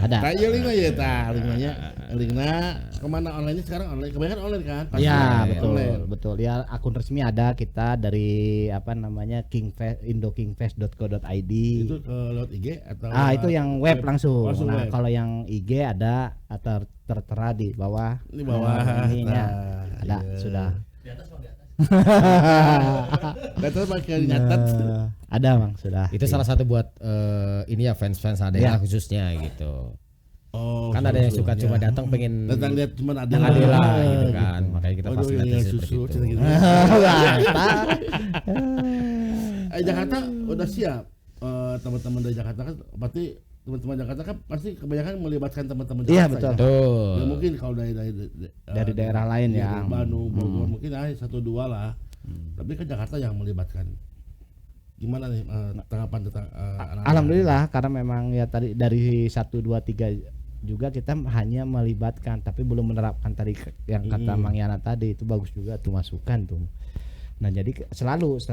ada. Linknya kemana online sekarang online, kebanyakan online kan? Iya betul ya, akun resmi ada kita dari apa namanya indokingfest.co.id. Itu ke lewat IG atau? Itu yang web langsung. Nah kalau yang IG ada atau tertera di bawah. Di bawah ininya ada sudah. Betul pakai nyatet. Ada bang sudah. itu salah satu buat ini ya fans Adela khususnya gitu. Oh, kan ada yang suka cuma datang pengen datang lihat cuma Adela gitu kan, makanya kita fasilitasi seperti itu. Gitu. Jakarta udah siap. Teman-teman dari Jakarta kan pasti teman-teman Jakarta kan pasti kebanyakan melibatkan teman-teman Jakarta. Iya betul. Ya, mungkin kalau dari daerah lain ya. Bandung, Bogor mungkin 1-2 lah. Tapi kan Jakarta yang melibatkan. Gimana nih tanggapan tentang Alhamdulillah karena memang ya tadi dari 1, 2, 3 juga kita hanya melibatkan tapi belum menerapkan tadi yang kata Mang Yana tadi, itu bagus juga tuh masukan tuh. Nah jadi selalu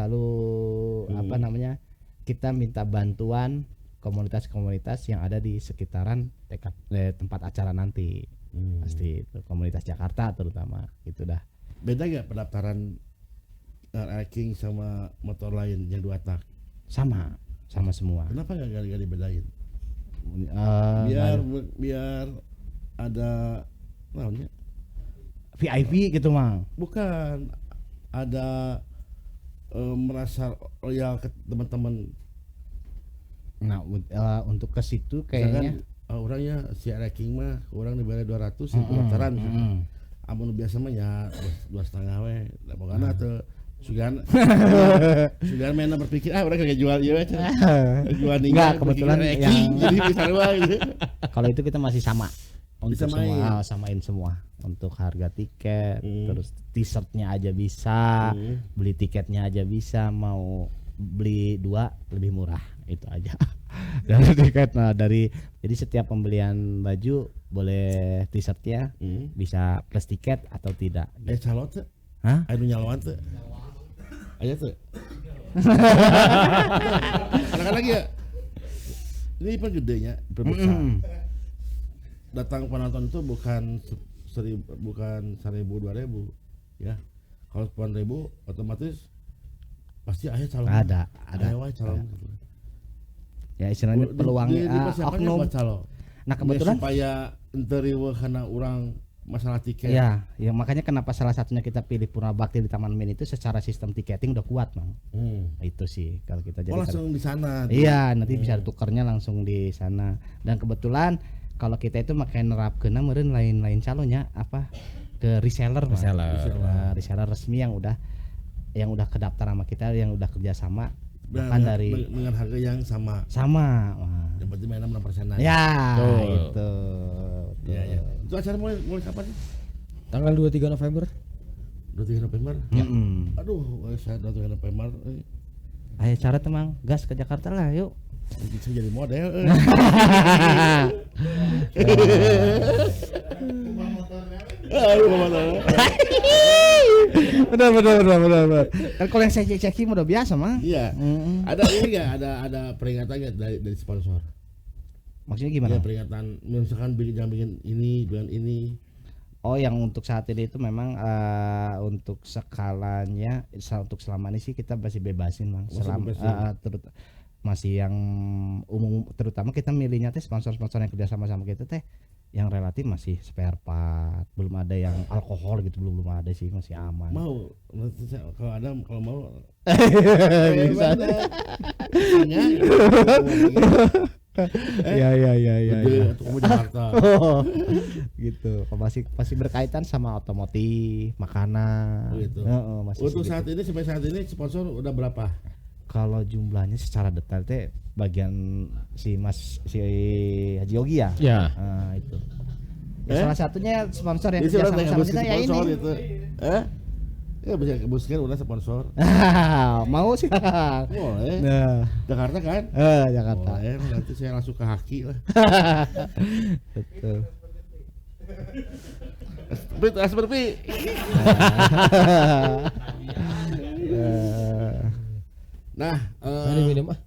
apa namanya kita minta bantuan komunitas-komunitas yang ada di sekitaran tempat acara nanti. Pasti itu komunitas Jakarta terutama gitu dah. Beda gak pendaftaran King sama motor lain yang 2 tak? Sama semua. Kenapa gak dibedain? Biar ada namanya VIP gitu mang. Bukan ada merasa loyal ke teman-teman. Nah untuk ke situ kayaknya orangnya si King mah orang dibayar 200 sih pendaftaran. Amun biasa mah ya 2,5 we. Da pokona teu sugan mana berpikir orang kayak jual ya jual nih enggak kebetulan yang jadi bisa gitu. Kalau itu kita masih sama untuk Disamain. semua samain semua untuk harga tiket terus t-shirtnya aja bisa beli tiketnya aja bisa, mau beli 2 lebih murah itu aja dari tiket. Nah jadi setiap pembelian baju boleh t-shirtnya bisa plus tiket atau tidak gitu. Calon tuh anu nyalon tuh aja tuh anak-anak lagi ya ini pun gedenya berbesar. Datang penonton itu bukan 1.000 2.000 ya. Kalau 10.000 otomatis pasti akhir calon ada calon ya istilahnya peluangnya oknum. Nah kebetulan supaya enteriwe karena orang masalah tiket. Ya makanya kenapa salah satunya kita pilih Purna Bakti di Taman Min itu secara sistem tiketing udah kuat, Bang. Itu sih kalau kita jadi langsung di sana. Iya, nanti bisa tukernya langsung di sana. Dan kebetulan kalau kita itu makai nerapkeuna meureun lain-lain calonnya apa ke reseller. Reseller resmi yang udah kedaftar sama kita, yang udah kerjasama bahkan dari dengan harga yang sama. Wah. Yang penting main 6%. Ya, itu. Iya. Itu acara mulai kapan? Tanggal 23 November. 23 November? Ya. Aduh, saya 23 November. Ayo cara temang gas ke Jakarta lah, yuk. Bisa jadi model. Benar. Kan kalau yang ceki udah biasa mah. Iya. Ada ini nggak? Ada peringatan nggak dari sponsor? Maksudnya gimana? Ada peringatan, misalkan jangan bikin ini, dengan ini. Oh, yang untuk saat ini itu memang untuk skalanya untuk selama ini sih kita masih bebasin, Bang. Masih Selama bebasin. masih yang umum, terutama kita milihnya teh sponsor-sponsor yang kerja sama kita teh yang relatif masih spare part, belum ada yang alkohol gitu, belum ada sih, masih aman. Mau kalau ada, kalau mau Bisa. tanya Ya. untuk kamu Jakarta. Gitu. Masih berkaitan sama otomotif, makanan. Gitu. Masih Untuk segitu. saat ini, sampai saat ini sponsor udah berapa? Kalau jumlahnya secara detail teh bagian si Haji Yogi ya. Ya. Itu. Ya, salah satunya sponsor yang Jadi kerja orang sama kita ya ini. sponsor itu. Ya bisa kebuskan udah sponsor. Mau sih. Boleh. Nah, Jakarta kan? Jakarta. Boleh, nanti saya langsung ke Haki lah. Betul. Seperti nah, Ini minum ah.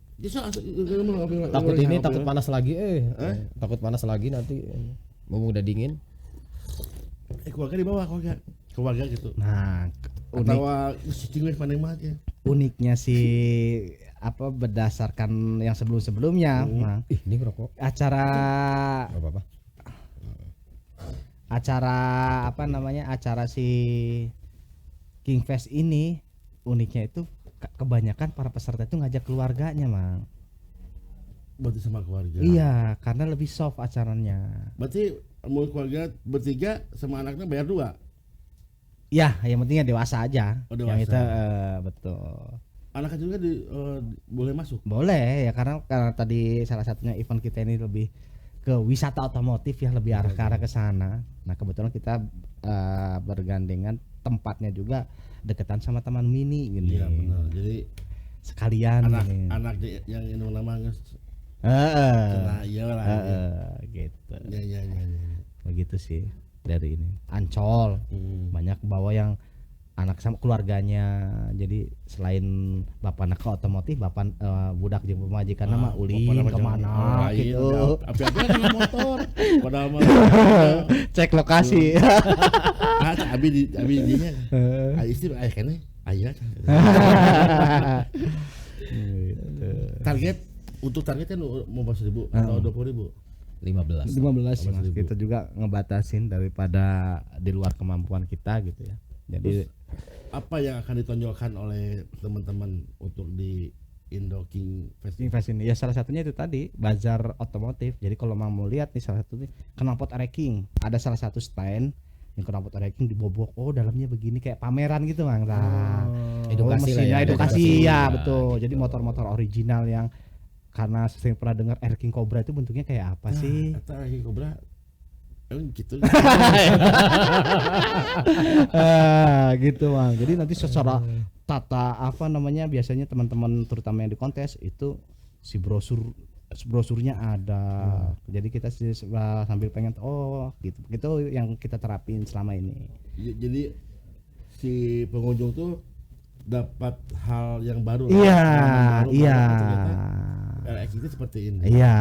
Takut ini takut panas lagi takut panas lagi nanti. Mumpung udah dingin. Keluarga di bawah, keluarga gitu. Nah, Atau cicing mana ya? uniknya sih berdasarkan yang sebelum-sebelumnya, Mang. Ih, ini ngerokok. Acara Enggak apa-apa. acara si King Fest ini uniknya itu kebanyakan para peserta itu ngajak keluarganya, Mang. Berarti sama keluarga. Iya, karena lebih soft acaranya. Berarti mau keluarga bertiga sama anaknya bayar 2. Ya, yang pentingnya dewasa aja. Oh, Yang dewasa. itu betul. Anaknya juga boleh masuk. Boleh ya, karena tadi salah satunya event kita ini lebih ke wisata otomotif ya, lebih arah ke arah ke sana. Nah, kebetulan kita bergandengan tempatnya juga deketan sama Taman Mini gini. Iya benar. Jadi Sekalian gini. anak yang ini namanya Heeh. iya lah. Gitu. Ya. Begitu sih dari ini. Ancol banyak bawa yang anak sama keluarganya. Jadi selain bapak anak ke otomotif, bapak budak jeung pemajikan nama ulin kemana gitu. Apa-apa dengan motor. Padahal mah Cek lokasi. abi dinya. Istri aya keneh. Aya. Target untuk targetnya mau 15.000 atau 20.000? 15. 15 Mas. Kita juga ngebatasin daripada di luar kemampuan kita gitu ya. Jadi Apa yang akan ditonjolkan oleh teman-teman untuk di Indo King Festival? Invest ini ya salah satunya itu tadi bazar otomotif. Jadi kalau mau lihat nih salah satunya knalpot King, ada salah satu stand yang knalpot King dibobok, oh dalamnya begini kayak pameran gitu, Bang. Nah, Edukasi lah ya, edukasi edukasi. ya, Nah, betul. Jadi motor-motor original yang karena sering pernah dengar King Cobra itu bentuknya kayak apa sih? Kata King Cobra gitu. Gitu, Bang. Jadi nanti secara tata biasanya teman-teman terutama yang di kontes itu si brosurnya ada. Jadi kita sambil pengen gitu yang kita terapin selama ini. Jadi si pengunjung tuh dapat hal yang baru. RX itu seperti ini. Iya,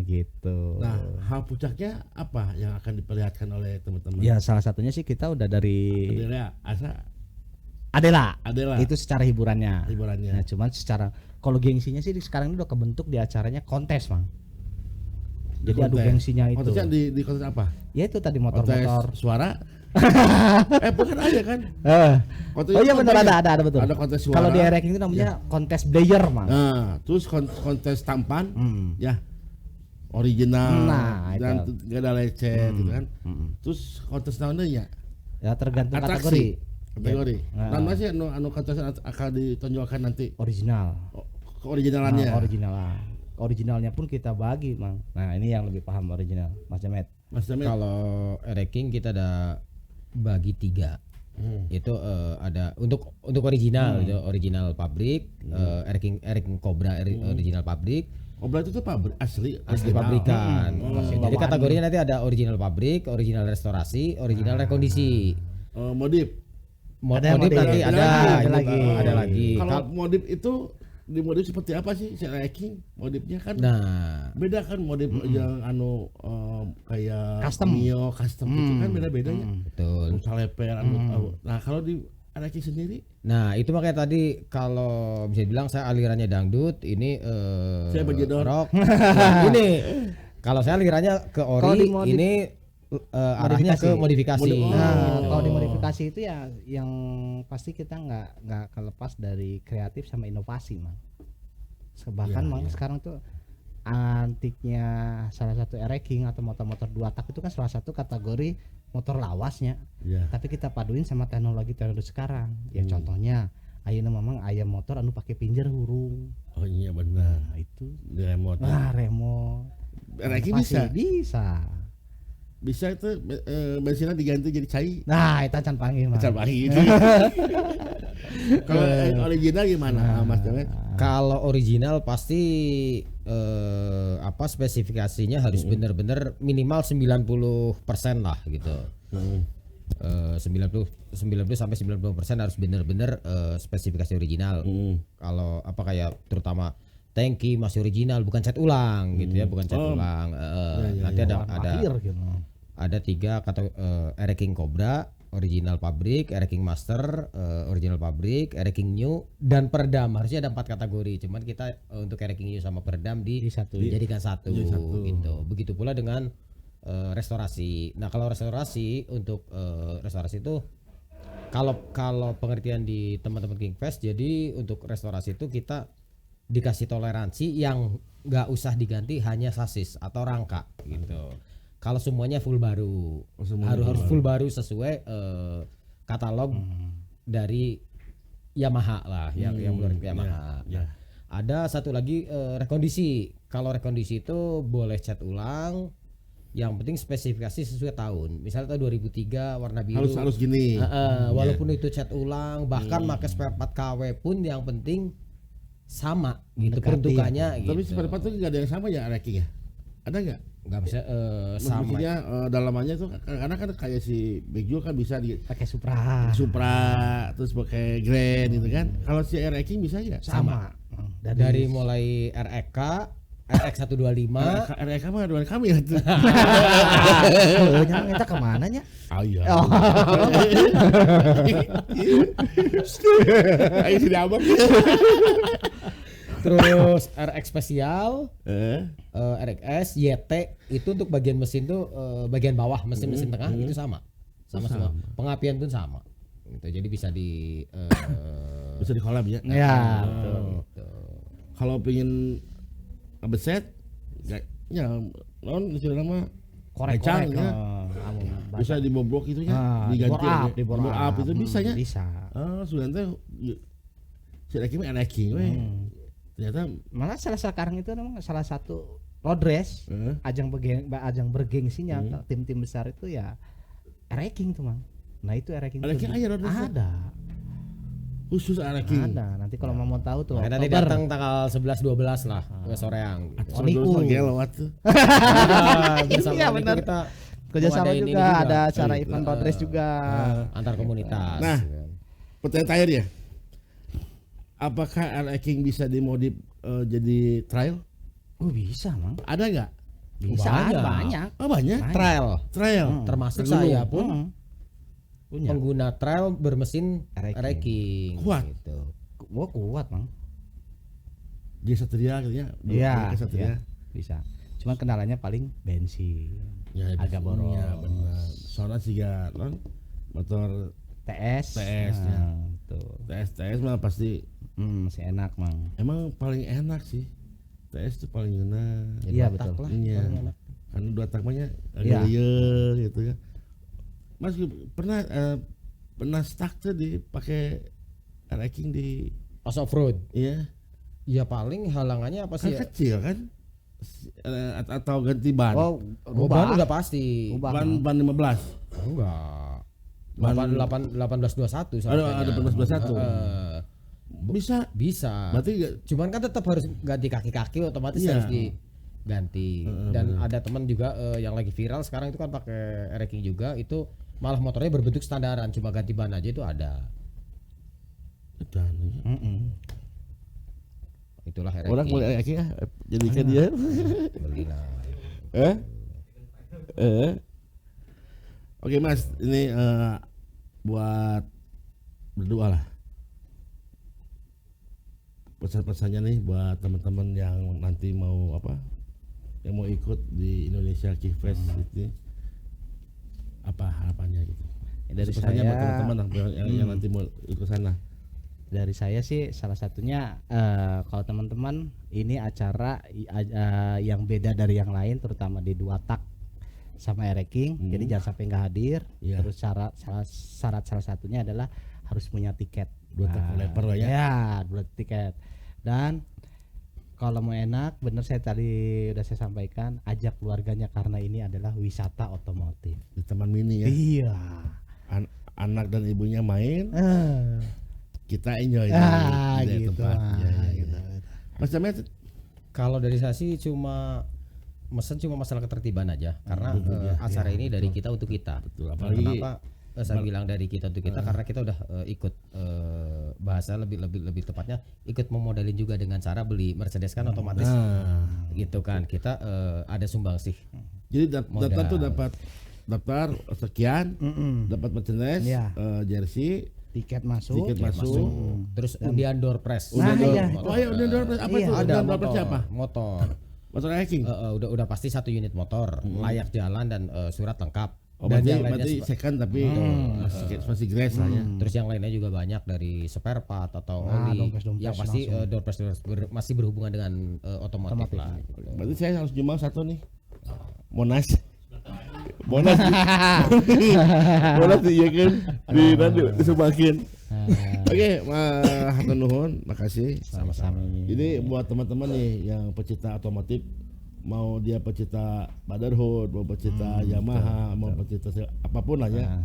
gitu. Nah, hal puncaknya apa yang akan diperlihatkan oleh teman-teman? Ya salah satunya sih kita udah dari Adela Adela. Itu secara hiburannya. hiburannya. Nah, cuman secara kalau gengsinya sih sekarang ini udah kebentuk di acaranya kontes, Bang. Jadi adu Kontes. gengsinya itu. Kontesnya di kontes apa? Ya itu tadi Kontes motor-motor. suara. Bukan aja kan? Oh iya benar, ada betul. Ada kontes suara. Kalau di RX itu namanya kontes player, Bang. Nah, terus kontes tampan, ya original, Nah, dan itu. gak ada lecet, gitu kan. Terus kontes naonnya Ya tergantung atraksi, kategori. kategori. Ya. Dan masih anu kontes akan ditonjolkan nanti Original. keoriginalannya. Originalnya pun kita bagi, Bang. Nah, ini yang lebih paham original, Mas Jamet. Mas Jamet. Kalau King kita ada bagi 3. Itu ada untuk original, itu original pabrik, King Cobra original pabrik, Obra itu tuh pabrik asli asli original. pabrikan. Masih Jadi bawaan. kategorinya nanti ada original pabrik, original restorasi, original rekondisi. Modif. Ada Modif modif. nanti Ada ada lagi. ada lagi. Kalau modif itu dimodif seperti apa sih Ereking? Modifnya kan Nah, beda kan modif yang kayak Custom. Mio custom itu kan beda-bedanya. betul. Leper nah kalau di Ereking sendiri Nah, itu makanya tadi kalau bisa dibilang saya alirannya dangdut, ini Saya berjedor. rock. Nah, ini kalau saya alirannya ke Kalau ori, dimodif- ini arahnya ke modifikasi. Nah, kalau Oh. dimodifikasi itu ya yang pasti kita nggak kelepas dari kreatif sama inovasi, Mang. Bahkan Iya, Mang iya. sekarang tuh antiknya salah satu Ereking atau motor-motor 2 tak itu kan salah satu kategori motor lawasnya. ya Tapi kita paduin sama teknologi sekarang. Ya contohnya ayeuna memang aya motor anu pakai pinjer hurung. oh iya benar Nah, itu di remote remote. Ereking Pasti bisa bisa. itu bensinnya diganti jadi cai Nah, itu can panggil, Mang. Acar pahit. Kalau original gimana Mas Demet? Kalau original pasti spesifikasinya harus benar-benar minimal 90% lah gitu. 90 sampai 90% harus benar-benar spesifikasi original. Kalau kayak terutama tangki masih original, bukan cat ulang gitu ya, bukan cat ulang. Nanti ada Akhir gitu. ada 3 kata Ereking Cobra, original pabrik, Ereking Master, original pabrik, Ereking New, dan peredam. Harusnya ada 4 kategori. Cuman kita untuk Ereking New sama peredam dijadikan satu gitu. Begitu pula dengan restorasi. Nah, kalau restorasi untuk restorasi itu kalau pengertian di teman-teman Kingfest, jadi untuk restorasi itu kita dikasih toleransi yang nggak usah diganti, hanya sasis atau rangka gitu. Kalau semuanya full baru, harus full baru sesuai katalog dari Yamaha lah, yang mengeluarkan Yamaha. Nah, ada satu lagi rekondisi. Kalau rekondisi itu boleh cat ulang, yang penting spesifikasi sesuai tahun. Misalnya tahun 2003 warna biru. Harus gini. Walaupun itu cat ulang, bahkan pakai spare part KW pun yang penting sama gitu peruntukannya gitu. Tapi spare part itu nggak ada yang sama ya Ereking ya? Ada nggak? Nggak bisa sama. Maksudnya dalamannya tuh karena kan kayak si Big kan bisa di Pakai Supra. Supra terus pakai Grand gitu kan. Kalau si Ereking bisa ya? Sama. Dari mulai REK, RX125, REK mah aduan kami ya tuh. Nyang eta kemana nya? Oh iya. Ayo sini abang. terus RX spesial, RXS, YT itu untuk bagian mesin tuh bagian bawah mesin tengah itu sama semua. Pengapian pun sama. Gitu. Jadi bisa Bisa di collab ya. Ya, betul. Kalau pengen beset ya non istilah nama Korek-korek ya. Bisa dibobrok itu ya, diganti di bore up itu bisa ya. Bisa. Sudah teh si Ereking Ereking we. Ternyata Malah sekarang itu memang salah satu road race ajang bergengsinya tim-tim besar itu ya Ereking tuh, Mang. Nah, itu Ereking. Ereking aja road race. Ada. Khusus Ereking. Ada. Nanti kalau mau tahu tuh. Nanti Oktober. datang tanggal 11-12 lah ke soreang. Gitu. Niku. Gelawat tuh. Bersama Iya, Niku benar. kita Kerjasama mengadain ini juga, ada acara Oh, gitu. event road race juga. antar komunitas. Nah, pertanyaan terakhir ya. Apakah Ereking bisa dimodif jadi trail? Oh, bisa, Mang. Ada nggak? Bisa, Banyak. banyak. Oh banyak. Trail, Trail. termasuk Gunung. saya pun Punya. pengguna trail bermesin Ereking. Ereking. Kuat. Gitu. Wah, kuat, Mang. Dia Satria gitu ya. Iya, Satria. iya, bisa. Cuman kendalanya paling bensin. Ya, Agak boros. Ya, benar. Soalnya sih ya, non motor TS. TS, ya. Betul. TS mah pasti Masih enak, Mang. emang paling enak sih. TS tuh paling enak. Iya, Dua tak betul. lah, Iya. paling enak. Karena 2 tak banyak Iya. agak gitu ya. Mas pernah stuck tuh dipakai Ereking di Pas off road. iya Ya paling halangannya apa kan sih? Ya? kecil kan. Atau ganti ban. Oh, Ban udah pasti. Ubah. ban 15. Enggak. Ban- 1821 Ada 1821. Bisa. Bisa. Berarti Cuman kan tetap harus ganti kaki-kaki, otomatis Iya. harus diganti. Dan ada teman juga yang lagi viral sekarang itu kan pakai racking juga, itu malah motornya berbentuk standaran, cuma ganti ban aja itu ada. dan Itulah orang racking. mulai akhirnya jadikan dia. Belilah. Oke Mas, ini buat berdoa lah. Pesan-pesannya nih buat teman-teman yang nanti mau yang mau ikut di Indonesia Kick Fest gitu. Apa harapannya gitu? Dari Pesannya saya buat teman-teman yang nanti mau ikut sana. dari saya sih salah satunya kalau teman-teman ini acara yang beda dari yang lain, terutama di dua tak sama Ereking, jadi jangan sampai nggak hadir. Iya. Terus syarat salah satunya adalah harus punya tiket. Dua tak lebar lah ya. Ya, dua tiket. Dan kalau mau enak, bener saya tadi udah saya sampaikan, ajak keluarganya karena ini adalah wisata otomotif. Di Taman Mini ya. Iya. Anak dan ibunya main, kita enjoy di Gitu. tempat. Ya, ya, Gitu. ya. Mas Jamet, Kalau dari saya sih mesen cuma masalah ketertiban aja, karena acara ini dari kita untuk kita. betul. Apalagi Kenapa saya bilang dari kita untuk kita, karena kita udah ikut bahasa lebih tepatnya ikut memodelin juga dengan cara beli Mercedes kan otomatis gitu kan, kita ada sumbang sih. jadi daftar tuh Modal. dapat daftar sekian, dapat merchandise, Iya. Jersey, Tiket masuk. tiket masuk. Terus undian door prize. Nah, Undian iya. door- Oh iya, undian door prize. Apa Iya, itu? Ada Undian door motor, prize apa? motor. Motor hiking. Udah pasti 1 unit motor, layak jalan dan surat lengkap. Oh, Dan berarti, yang lainnya berarti second tapi masih grace lah ya. terus yang lainnya juga banyak dari spare part atau Nah, oli dompet-dompet yang pasti langsung. door prize masih berhubungan dengan otomotif Otomotif. lah. Berarti saya harus nyumbang satu nih. Monas. Monas. Monas iya kan di nanti disumbakin. Oke, hatur nuhun, makasih. Sama-sama. Jadi buat teman-teman nih yang pecinta otomotif, mau dia pecinta Brotherhood, mau pecinta Yamaha, mau pecinta apapun lah ya,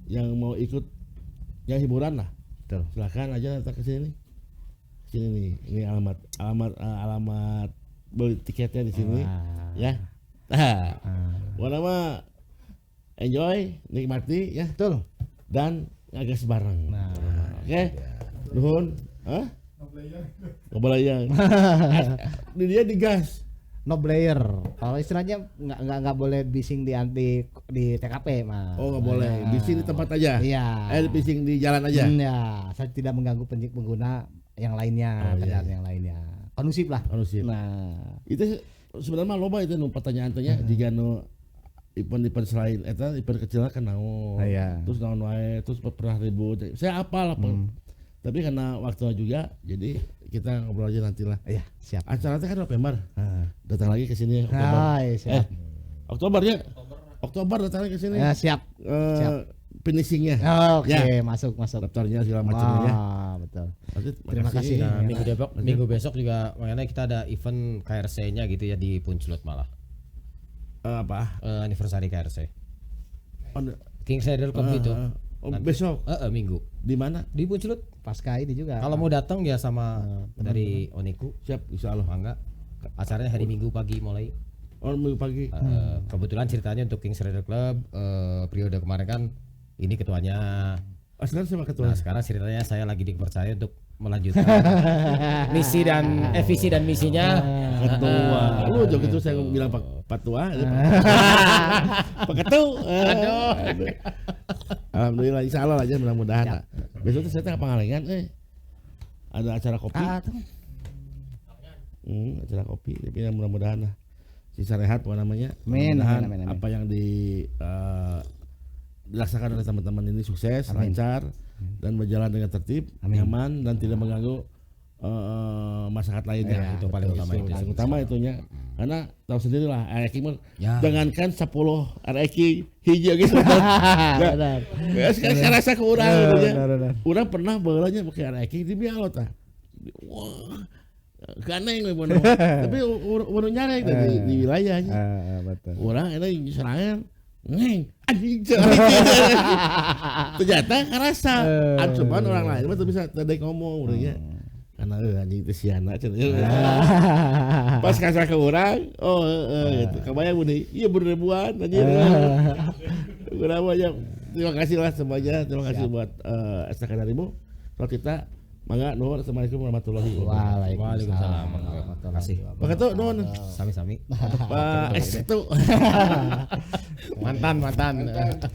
yang mau ikut ya hiburan lah, Betul. silakan aja datang ke sini. Sini nih, ini alamat beli tiketnya di sini, ya. Buat nama enjoy, nikmati ya, Betul. dan ngagas bareng. Nah, Oke, nuhun, ngobrol Ini dia digas. no player. Kalau istilahnya nggak boleh bising di TKP mah. Oh nggak boleh, bising di tempat aja. Iya. Bising di jalan aja. Ya, saya tidak mengganggu pengguna yang lainnya, Oh, iya, kendaraan yang lainnya. Kondusif lah. Kondusif. Nah, Itu sebenarnya mah loba itu nu pertanyaan tanya jika nu event selain eta event kecil kan naon. Iya. Terus naon wae, terus pernah ribut. Saya apal apa. Tapi karena waktunya juga, jadi kita ngobrol aja nanti lah. iya siap. Acaranya kan November. Datang lagi ke sini Oktober. Hai, siap. Oktober ya. Oktober datang lagi ke sini. Ya, siap. Finishingnya. Oke, Ya. masuk. Daftarnya segala macamnya ya. Betul. Maksud, Terima kasih. Nah, Ya. minggu besok juga makanya kita ada event KRC-nya gitu ya di Puncelut malah. Apa? Anniversary KRC. On, King Rider Club gitu. besok Minggu di mana? di Puncelut. Pasca ini juga. Kalau mau datang ya sama dari Oniku, Siap, insya Allah. mangga. Acaranya hari Minggu pagi mulai. Minggu pagi. Kebetulan ceritanya untuk King Rider Club periode kemarin kan ini ketuanya. Sekarang siapa ketua? Nah sekarang ceritanya saya lagi dipercaya untuk melanjutkan misi dan visi dan misinya. Ketua. Lu juga gitu saya bilang Pak Tua. Pak Ketua. Aduh. Alhamdulillah, insya Allah aja mudah-mudahan. Besok tuh saya teh pangalengan ada acara kopi. Acara kopi. Tapi ya mudah-mudahan lah. Sisa rehat apa namanya. Amin, Mudah-mudahan amin. apa yang dilaksanakan oleh teman-teman ini sukses, lancar dan berjalan dengan tertib, nyaman dan tidak mengganggu masyarakat lainnya. Ya, itu paling utama itu. Paling utama itunya. Karena tahu sendiri lah, RX Ya. jangankan 10 RX hijau gitu. Sekarang rasa ke urang gitu ya. Urang pernah baheulanya pakai RX di bialo tah. Wah. Ganeng we bono. Tapi urang nyarek di wilayahnya. Betul. Urang eta serangan ngeng anjing ternyata ngerasa cuman orang lain mah tuh bisa tadi ngomong udah ya karena anjing itu siana pas kasar ke orang gitu kebayang budi iya beribuan anjing udah banyak terima kasih lah semuanya terima kasih buat STK darimu kalau kita mangga nuhun assalamualaikum warahmatullahi wabarakatuh. Waalaikumsalam warahmatullahi wabarakatuh. Pak Ketua nuhun Sami-sami. Pak Estu mantan